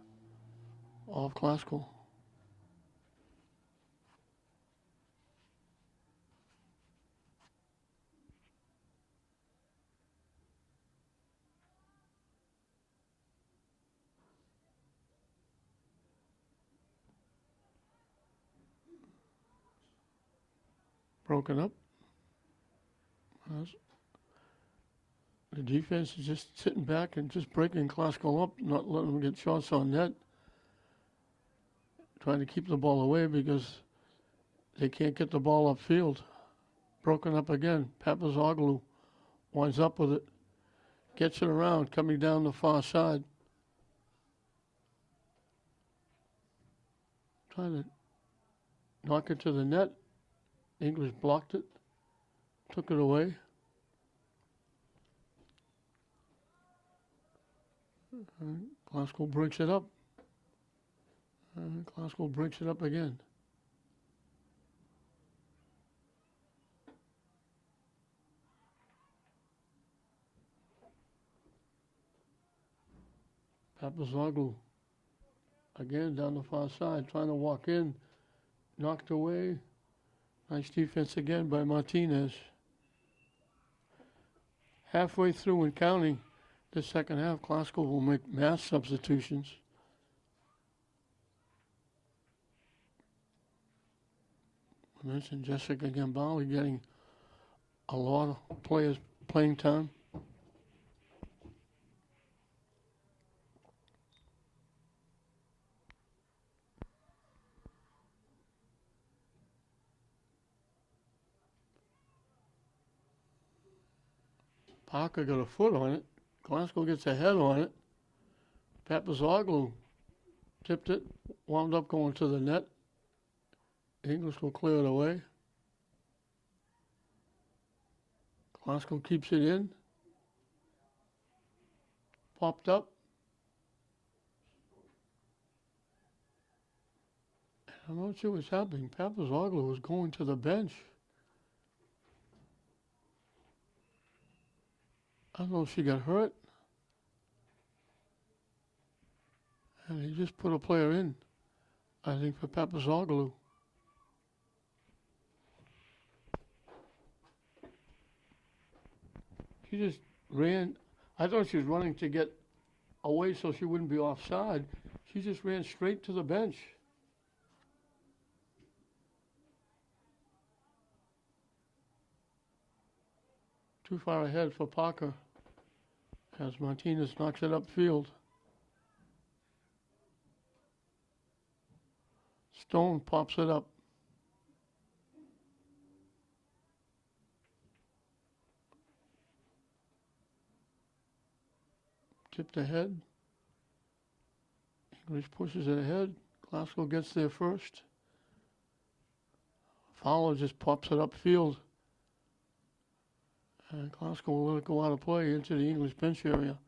Off Classical. Broken up. The defense is just sitting back and just breaking Classical up, not letting them get shots on net. Trying to keep the ball away because they can't get the ball upfield. Broken up again. Papazoglu winds up with it. Gets it around, coming down the far side. Trying to knock it to the net. English blocked it. Took it away. Classical breaks it up. Classical breaks it up again. Papazoglu again down the far side, trying to walk in. Knocked away. Nice defense again by Martinez. Halfway through and counting the second half, Classical will make mass substitutions. I mentioned Jessica Gambale getting a lot of players playing time. Parker got a foot on it. Classical gets a head on it. Papazoglu tipped it, wound up going to the net. English will clear it away. Classical keeps it in. Popped up. I'm not sure what's happening. Papazoglu was going to the bench. I don't know if she got hurt. And he just put a player in, I think, for Papazoglu. She just ran. I thought she was running to get away so she wouldn't be offside. She just ran straight to the bench. Too far ahead for Parker as Martinez knocks it upfield. Stone pops it up. Tipped ahead. English pushes it ahead. Glasgow gets there first. Fowler just pops it upfield. And Glasgow will let it go out of play into the English bench area.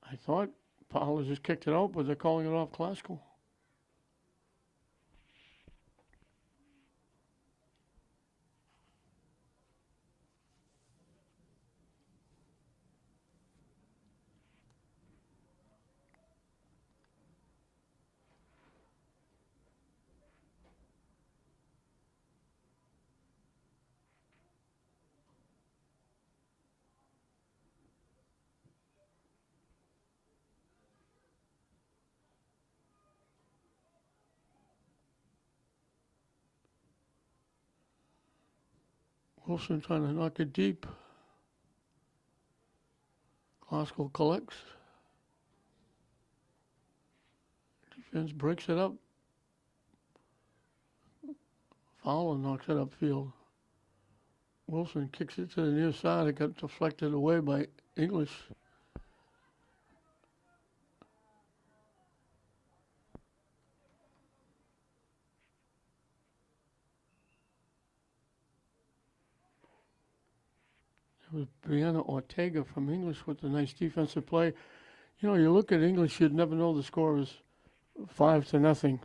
I thought Fowler just kicked it out, but they're calling it off Glasgow. Wilson trying to knock it deep. Glasgow collects. Defense breaks it up. Fowler knocks it upfield. Wilson kicks it to the near side. It got deflected away by English. It was Brianna Ortega from English with the nice defensive play. You know, you look at English, you'd never know the score is 5-0.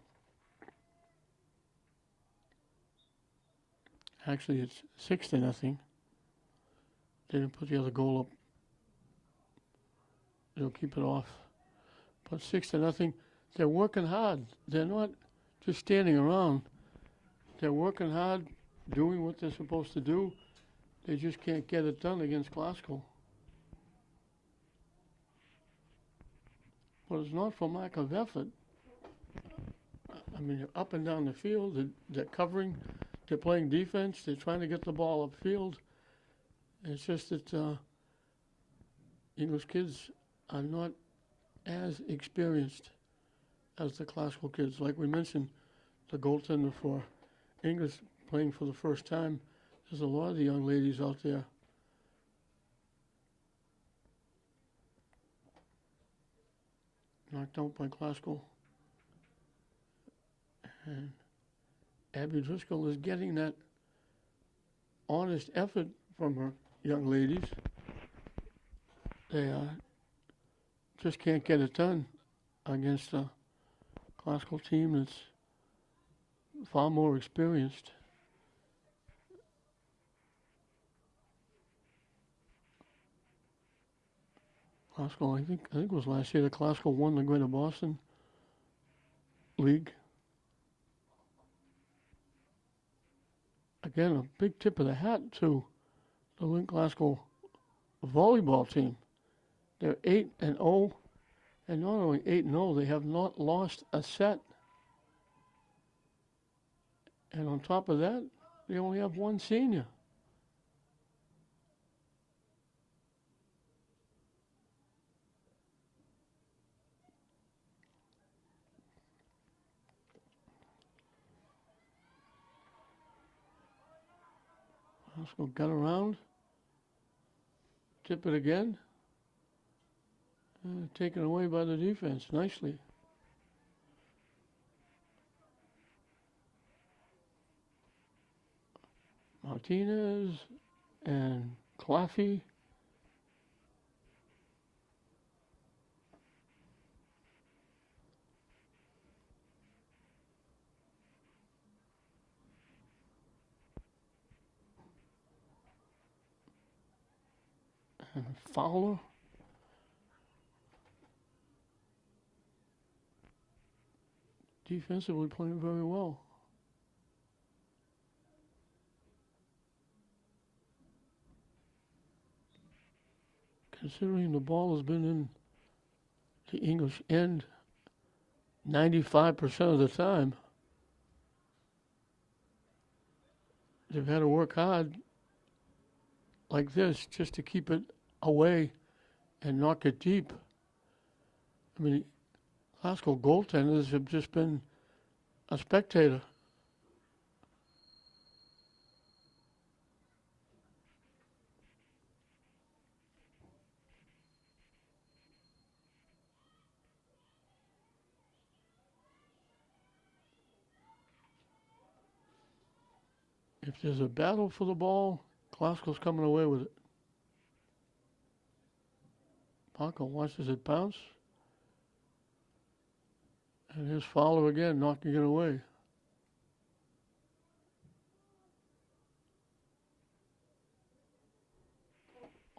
Actually, it's 6-0. They didn't put the other goal up. They'll keep it off. But 6-0. They're working hard. They're not just standing around. They're working hard, doing what they're supposed to do. They just can't get it done against Glasgow. But it's not for lack of effort. I mean, you're up and down the field. They're covering. They're playing defense. They're trying to get the ball upfield. It's just that English kids are not as experienced as the Glasgow kids. Like we mentioned, the goaltender for English playing for the first time. There's a lot of the young ladies out there. Knocked out by Glasgow. And Abby Driscoll is getting that honest effort from her young ladies. They just can't get it done against a Glasgow team that's far more experienced. Glasgow, I think it was last year that Glasgow won the Greater Boston League. Again, a big tip of the hat to the Link Glasgow volleyball team. They're 8-0, and not only 8-0, they have not lost a set. And on top of that, they only have one senior. Glasgow got around, tip it again, taken away by the defense nicely. Martinez and Claffey. And Fowler. Defensively playing very well. Considering the ball has been in the English end 95% of the time, they've had to work hard like this just to keep it away and knock it deep. I mean, Glasgow goaltenders have just been a spectator. If there's a battle for the ball, Glasgow's coming away with it. Parker watches it bounce. And here's Fowler again, knocking it away.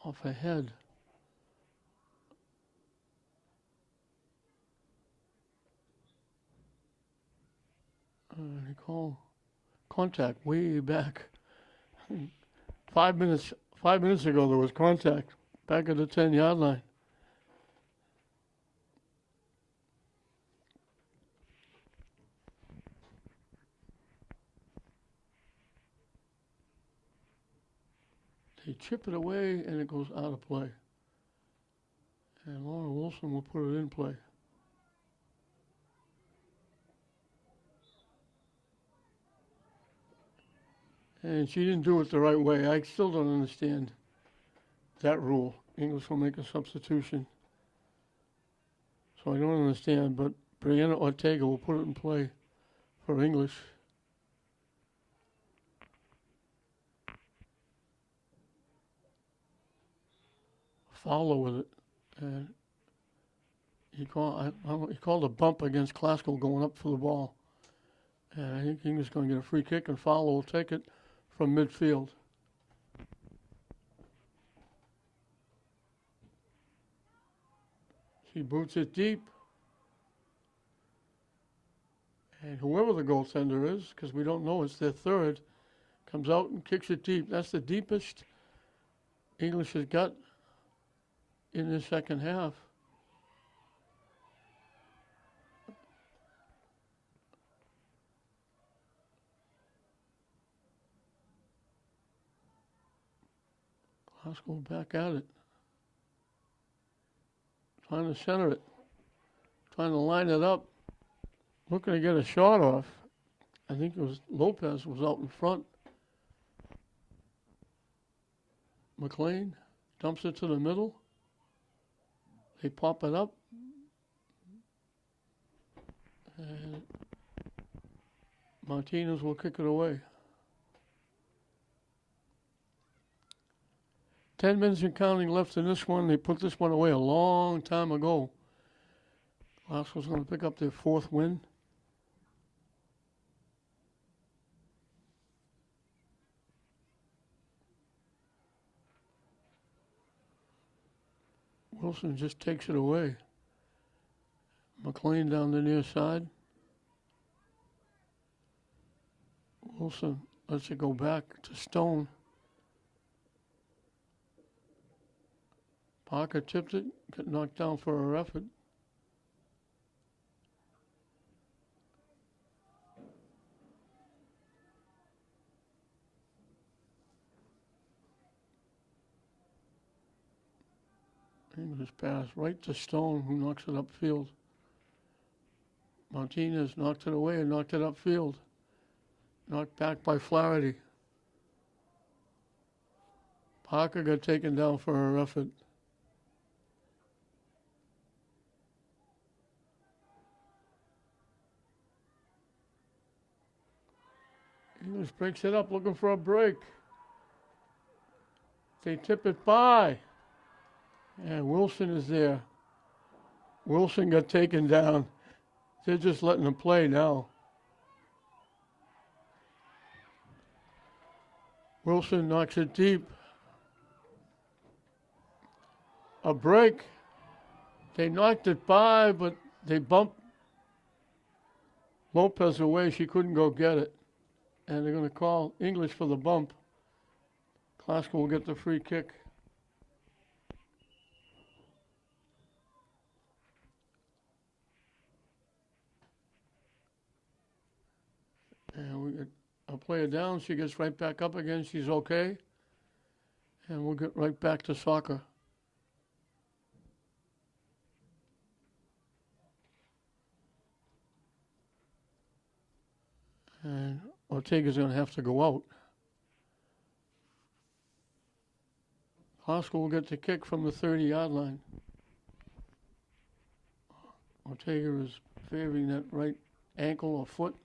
Off ahead. They call contact way back. 5 minutes ago there was contact back at the 10-yard line. They chip it away and it goes out of play. And Laura Wilson will put it in play. And she didn't do it the right way. I still don't understand that rule. English will make a substitution. So I don't understand, but Brianna Ortega will put it in play for English. Fowler with it. And he called a bump against Glasgow going up for the ball. And I think English is going to get a free kick, and Fowler will take it from midfield. She boots it deep. And whoever the goaltender is, because we don't know, it's their third, comes out and kicks it deep. That's the deepest English has got in the second half. Glasgow back at it. Trying to center it. Trying to line it up. Looking to get a shot off. I think it was Lopez was out in front. McLean dumps it to the middle. They pop it up. And Martinez will kick it away. 10 minutes and counting left in this one. They put this one away a long time ago. Glasgow's going to pick up their fourth win. Wilson just takes it away. McLean down the near side. Wilson lets it go back to Stone. Parker tipped it, got knocked down for her effort. English pass right to Stone, who knocks it upfield. Martinez knocked it away and knocked it upfield. Knocked back by Flaherty. Parker got taken down for her effort. English breaks it up, looking for a break. They tip it by. And Wilson is there. Wilson got taken down. They're just letting him play now. Wilson knocks it deep. a break. They knocked it by, but they bumped Lopez away. She couldn't go get it. And they're going to call English for the bump. Classical will get the free kick. And we get a player down. She gets right back up again. She's okay. And we'll get right back to soccer. And Ortega's going to have to go out. Classical will get the kick from the 30-yard line. Ortega is favoring that right ankle or foot.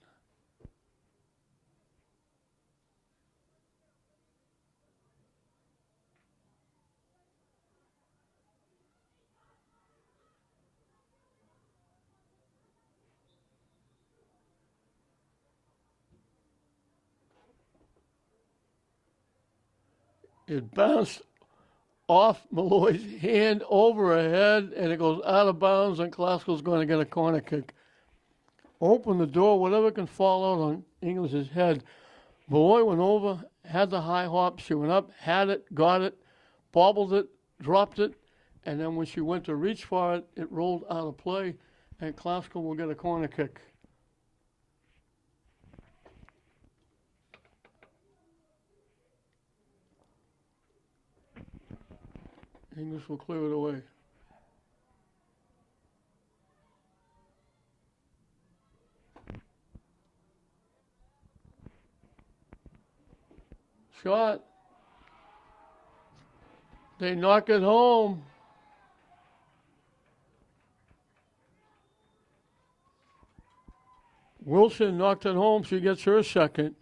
It bounced off Malloy's hand over her head, and it goes out of bounds, and Classical's going to get a corner kick. Open the door, whatever can fall out on English's head. Malloy went over, had the high hop, she went up, had it, got it, bobbled it, dropped it, and then when she went to reach for it, it rolled out of play, and Classical will get a corner kick. English will clear it away. Shot. They knock it home. Wilson knocked it home. She gets her second.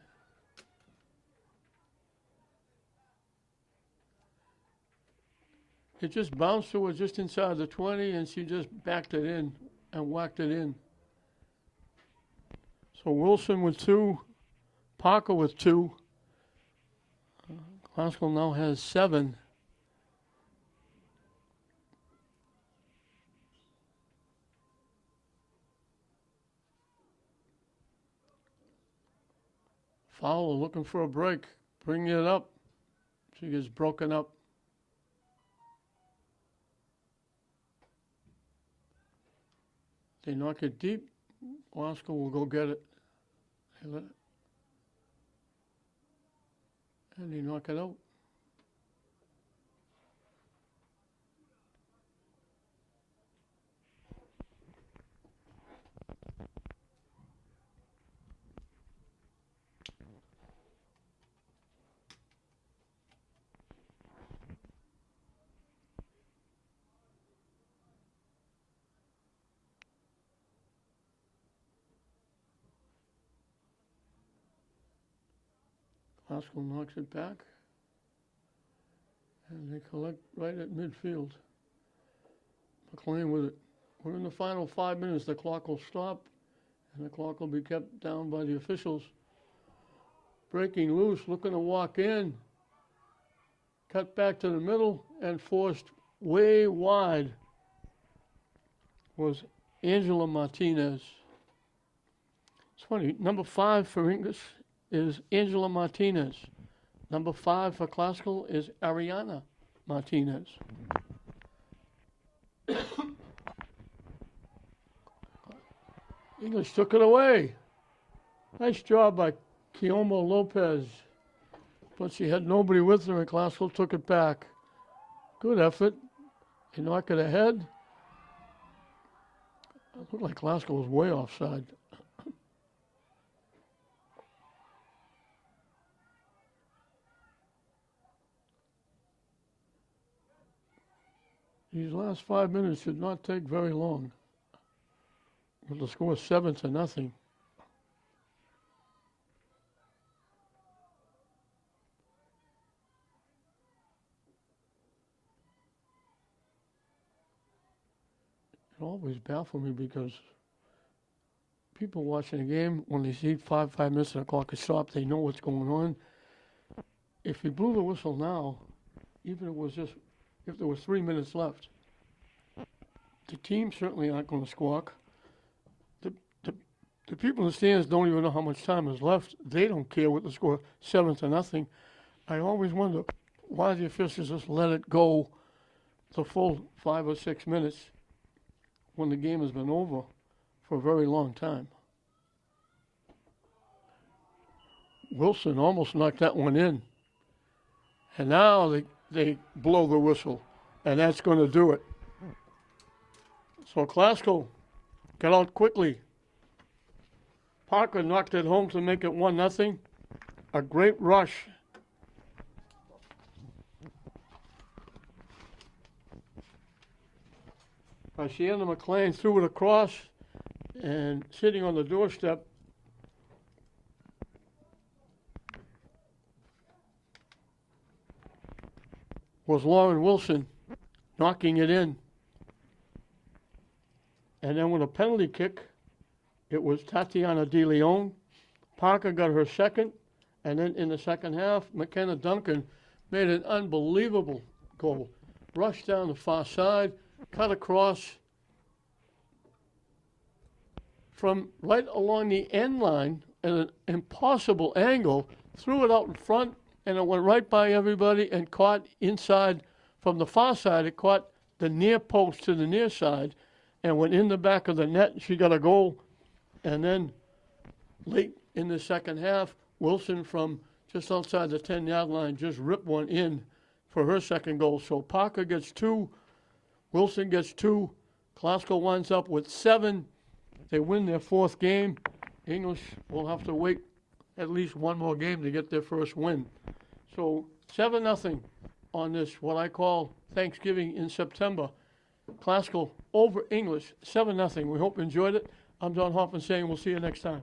It just bounced to her just inside the 20, and she just backed it in and whacked it in. So Wilson with 2, Parker with 2. Classical now has 7. Fowler looking for a break, bringing it up. She gets broken up. They knock it deep. Classical will go get it. And they knock it out. Classical knocks it back. And they collect right at midfield. McLean with it. We're in the final 5 minutes. The clock will stop, and the clock will be kept down by the officials. Breaking loose, looking to walk in. Cut back to the middle and forced way wide was Angela Martinez. It's funny, number 5 for English is Angela Martinez. Number 5 for Classical is Ariana Martinez. English took it away. Nice job by Kiyomo Lopez. But she had nobody with her, and Classical took it back. Good effort. They knock it ahead. It looked like Classical was way offside. These last 5 minutes should not take very long. With the score 7-0. It always baffles me because people watching a game, when they see 5 minutes and the clock is stopped, they know what's going on. If he blew the whistle now, even if it was just if there was 3 minutes left. The team certainly aren't going to squawk. The people in the stands don't even know how much time is left. They don't care what the score, 7-0. I always wonder why the officials just let it go the full 5 or 6 minutes when the game has been over for a very long time. Wilson almost knocked that one in. And now they blow the whistle, and that's going to do it. So Glasgow got out quickly. Parker knocked it home to make it 1-0. A great rush. Sienna McLean threw it across, and sitting on the doorstep was Lauren Wilson, knocking it in. And then with a penalty kick, it was Tatiana De Leon. Parker got her second, and then in the second half, McKenna Duncan made an unbelievable goal. Rushed down the far side, cut across from right along the end line at an impossible angle, threw it out in front, and it went right by everybody and caught inside from the far side. It caught the near post to the near side and went in the back of the net. She got a goal. And then late in the second half, Wilson from just outside the 10-yard line just ripped one in for her second goal. So Parker gets 2, Wilson gets 2, Glasgow winds up with 7. They win their 4th game. English will have to wait at least one more game to get their first win. So 7-0 on this, what I call Thanksgiving in September. Glasgow over English, 7-0. We hope you enjoyed it. I'm Don Hoffman saying we'll see you next time.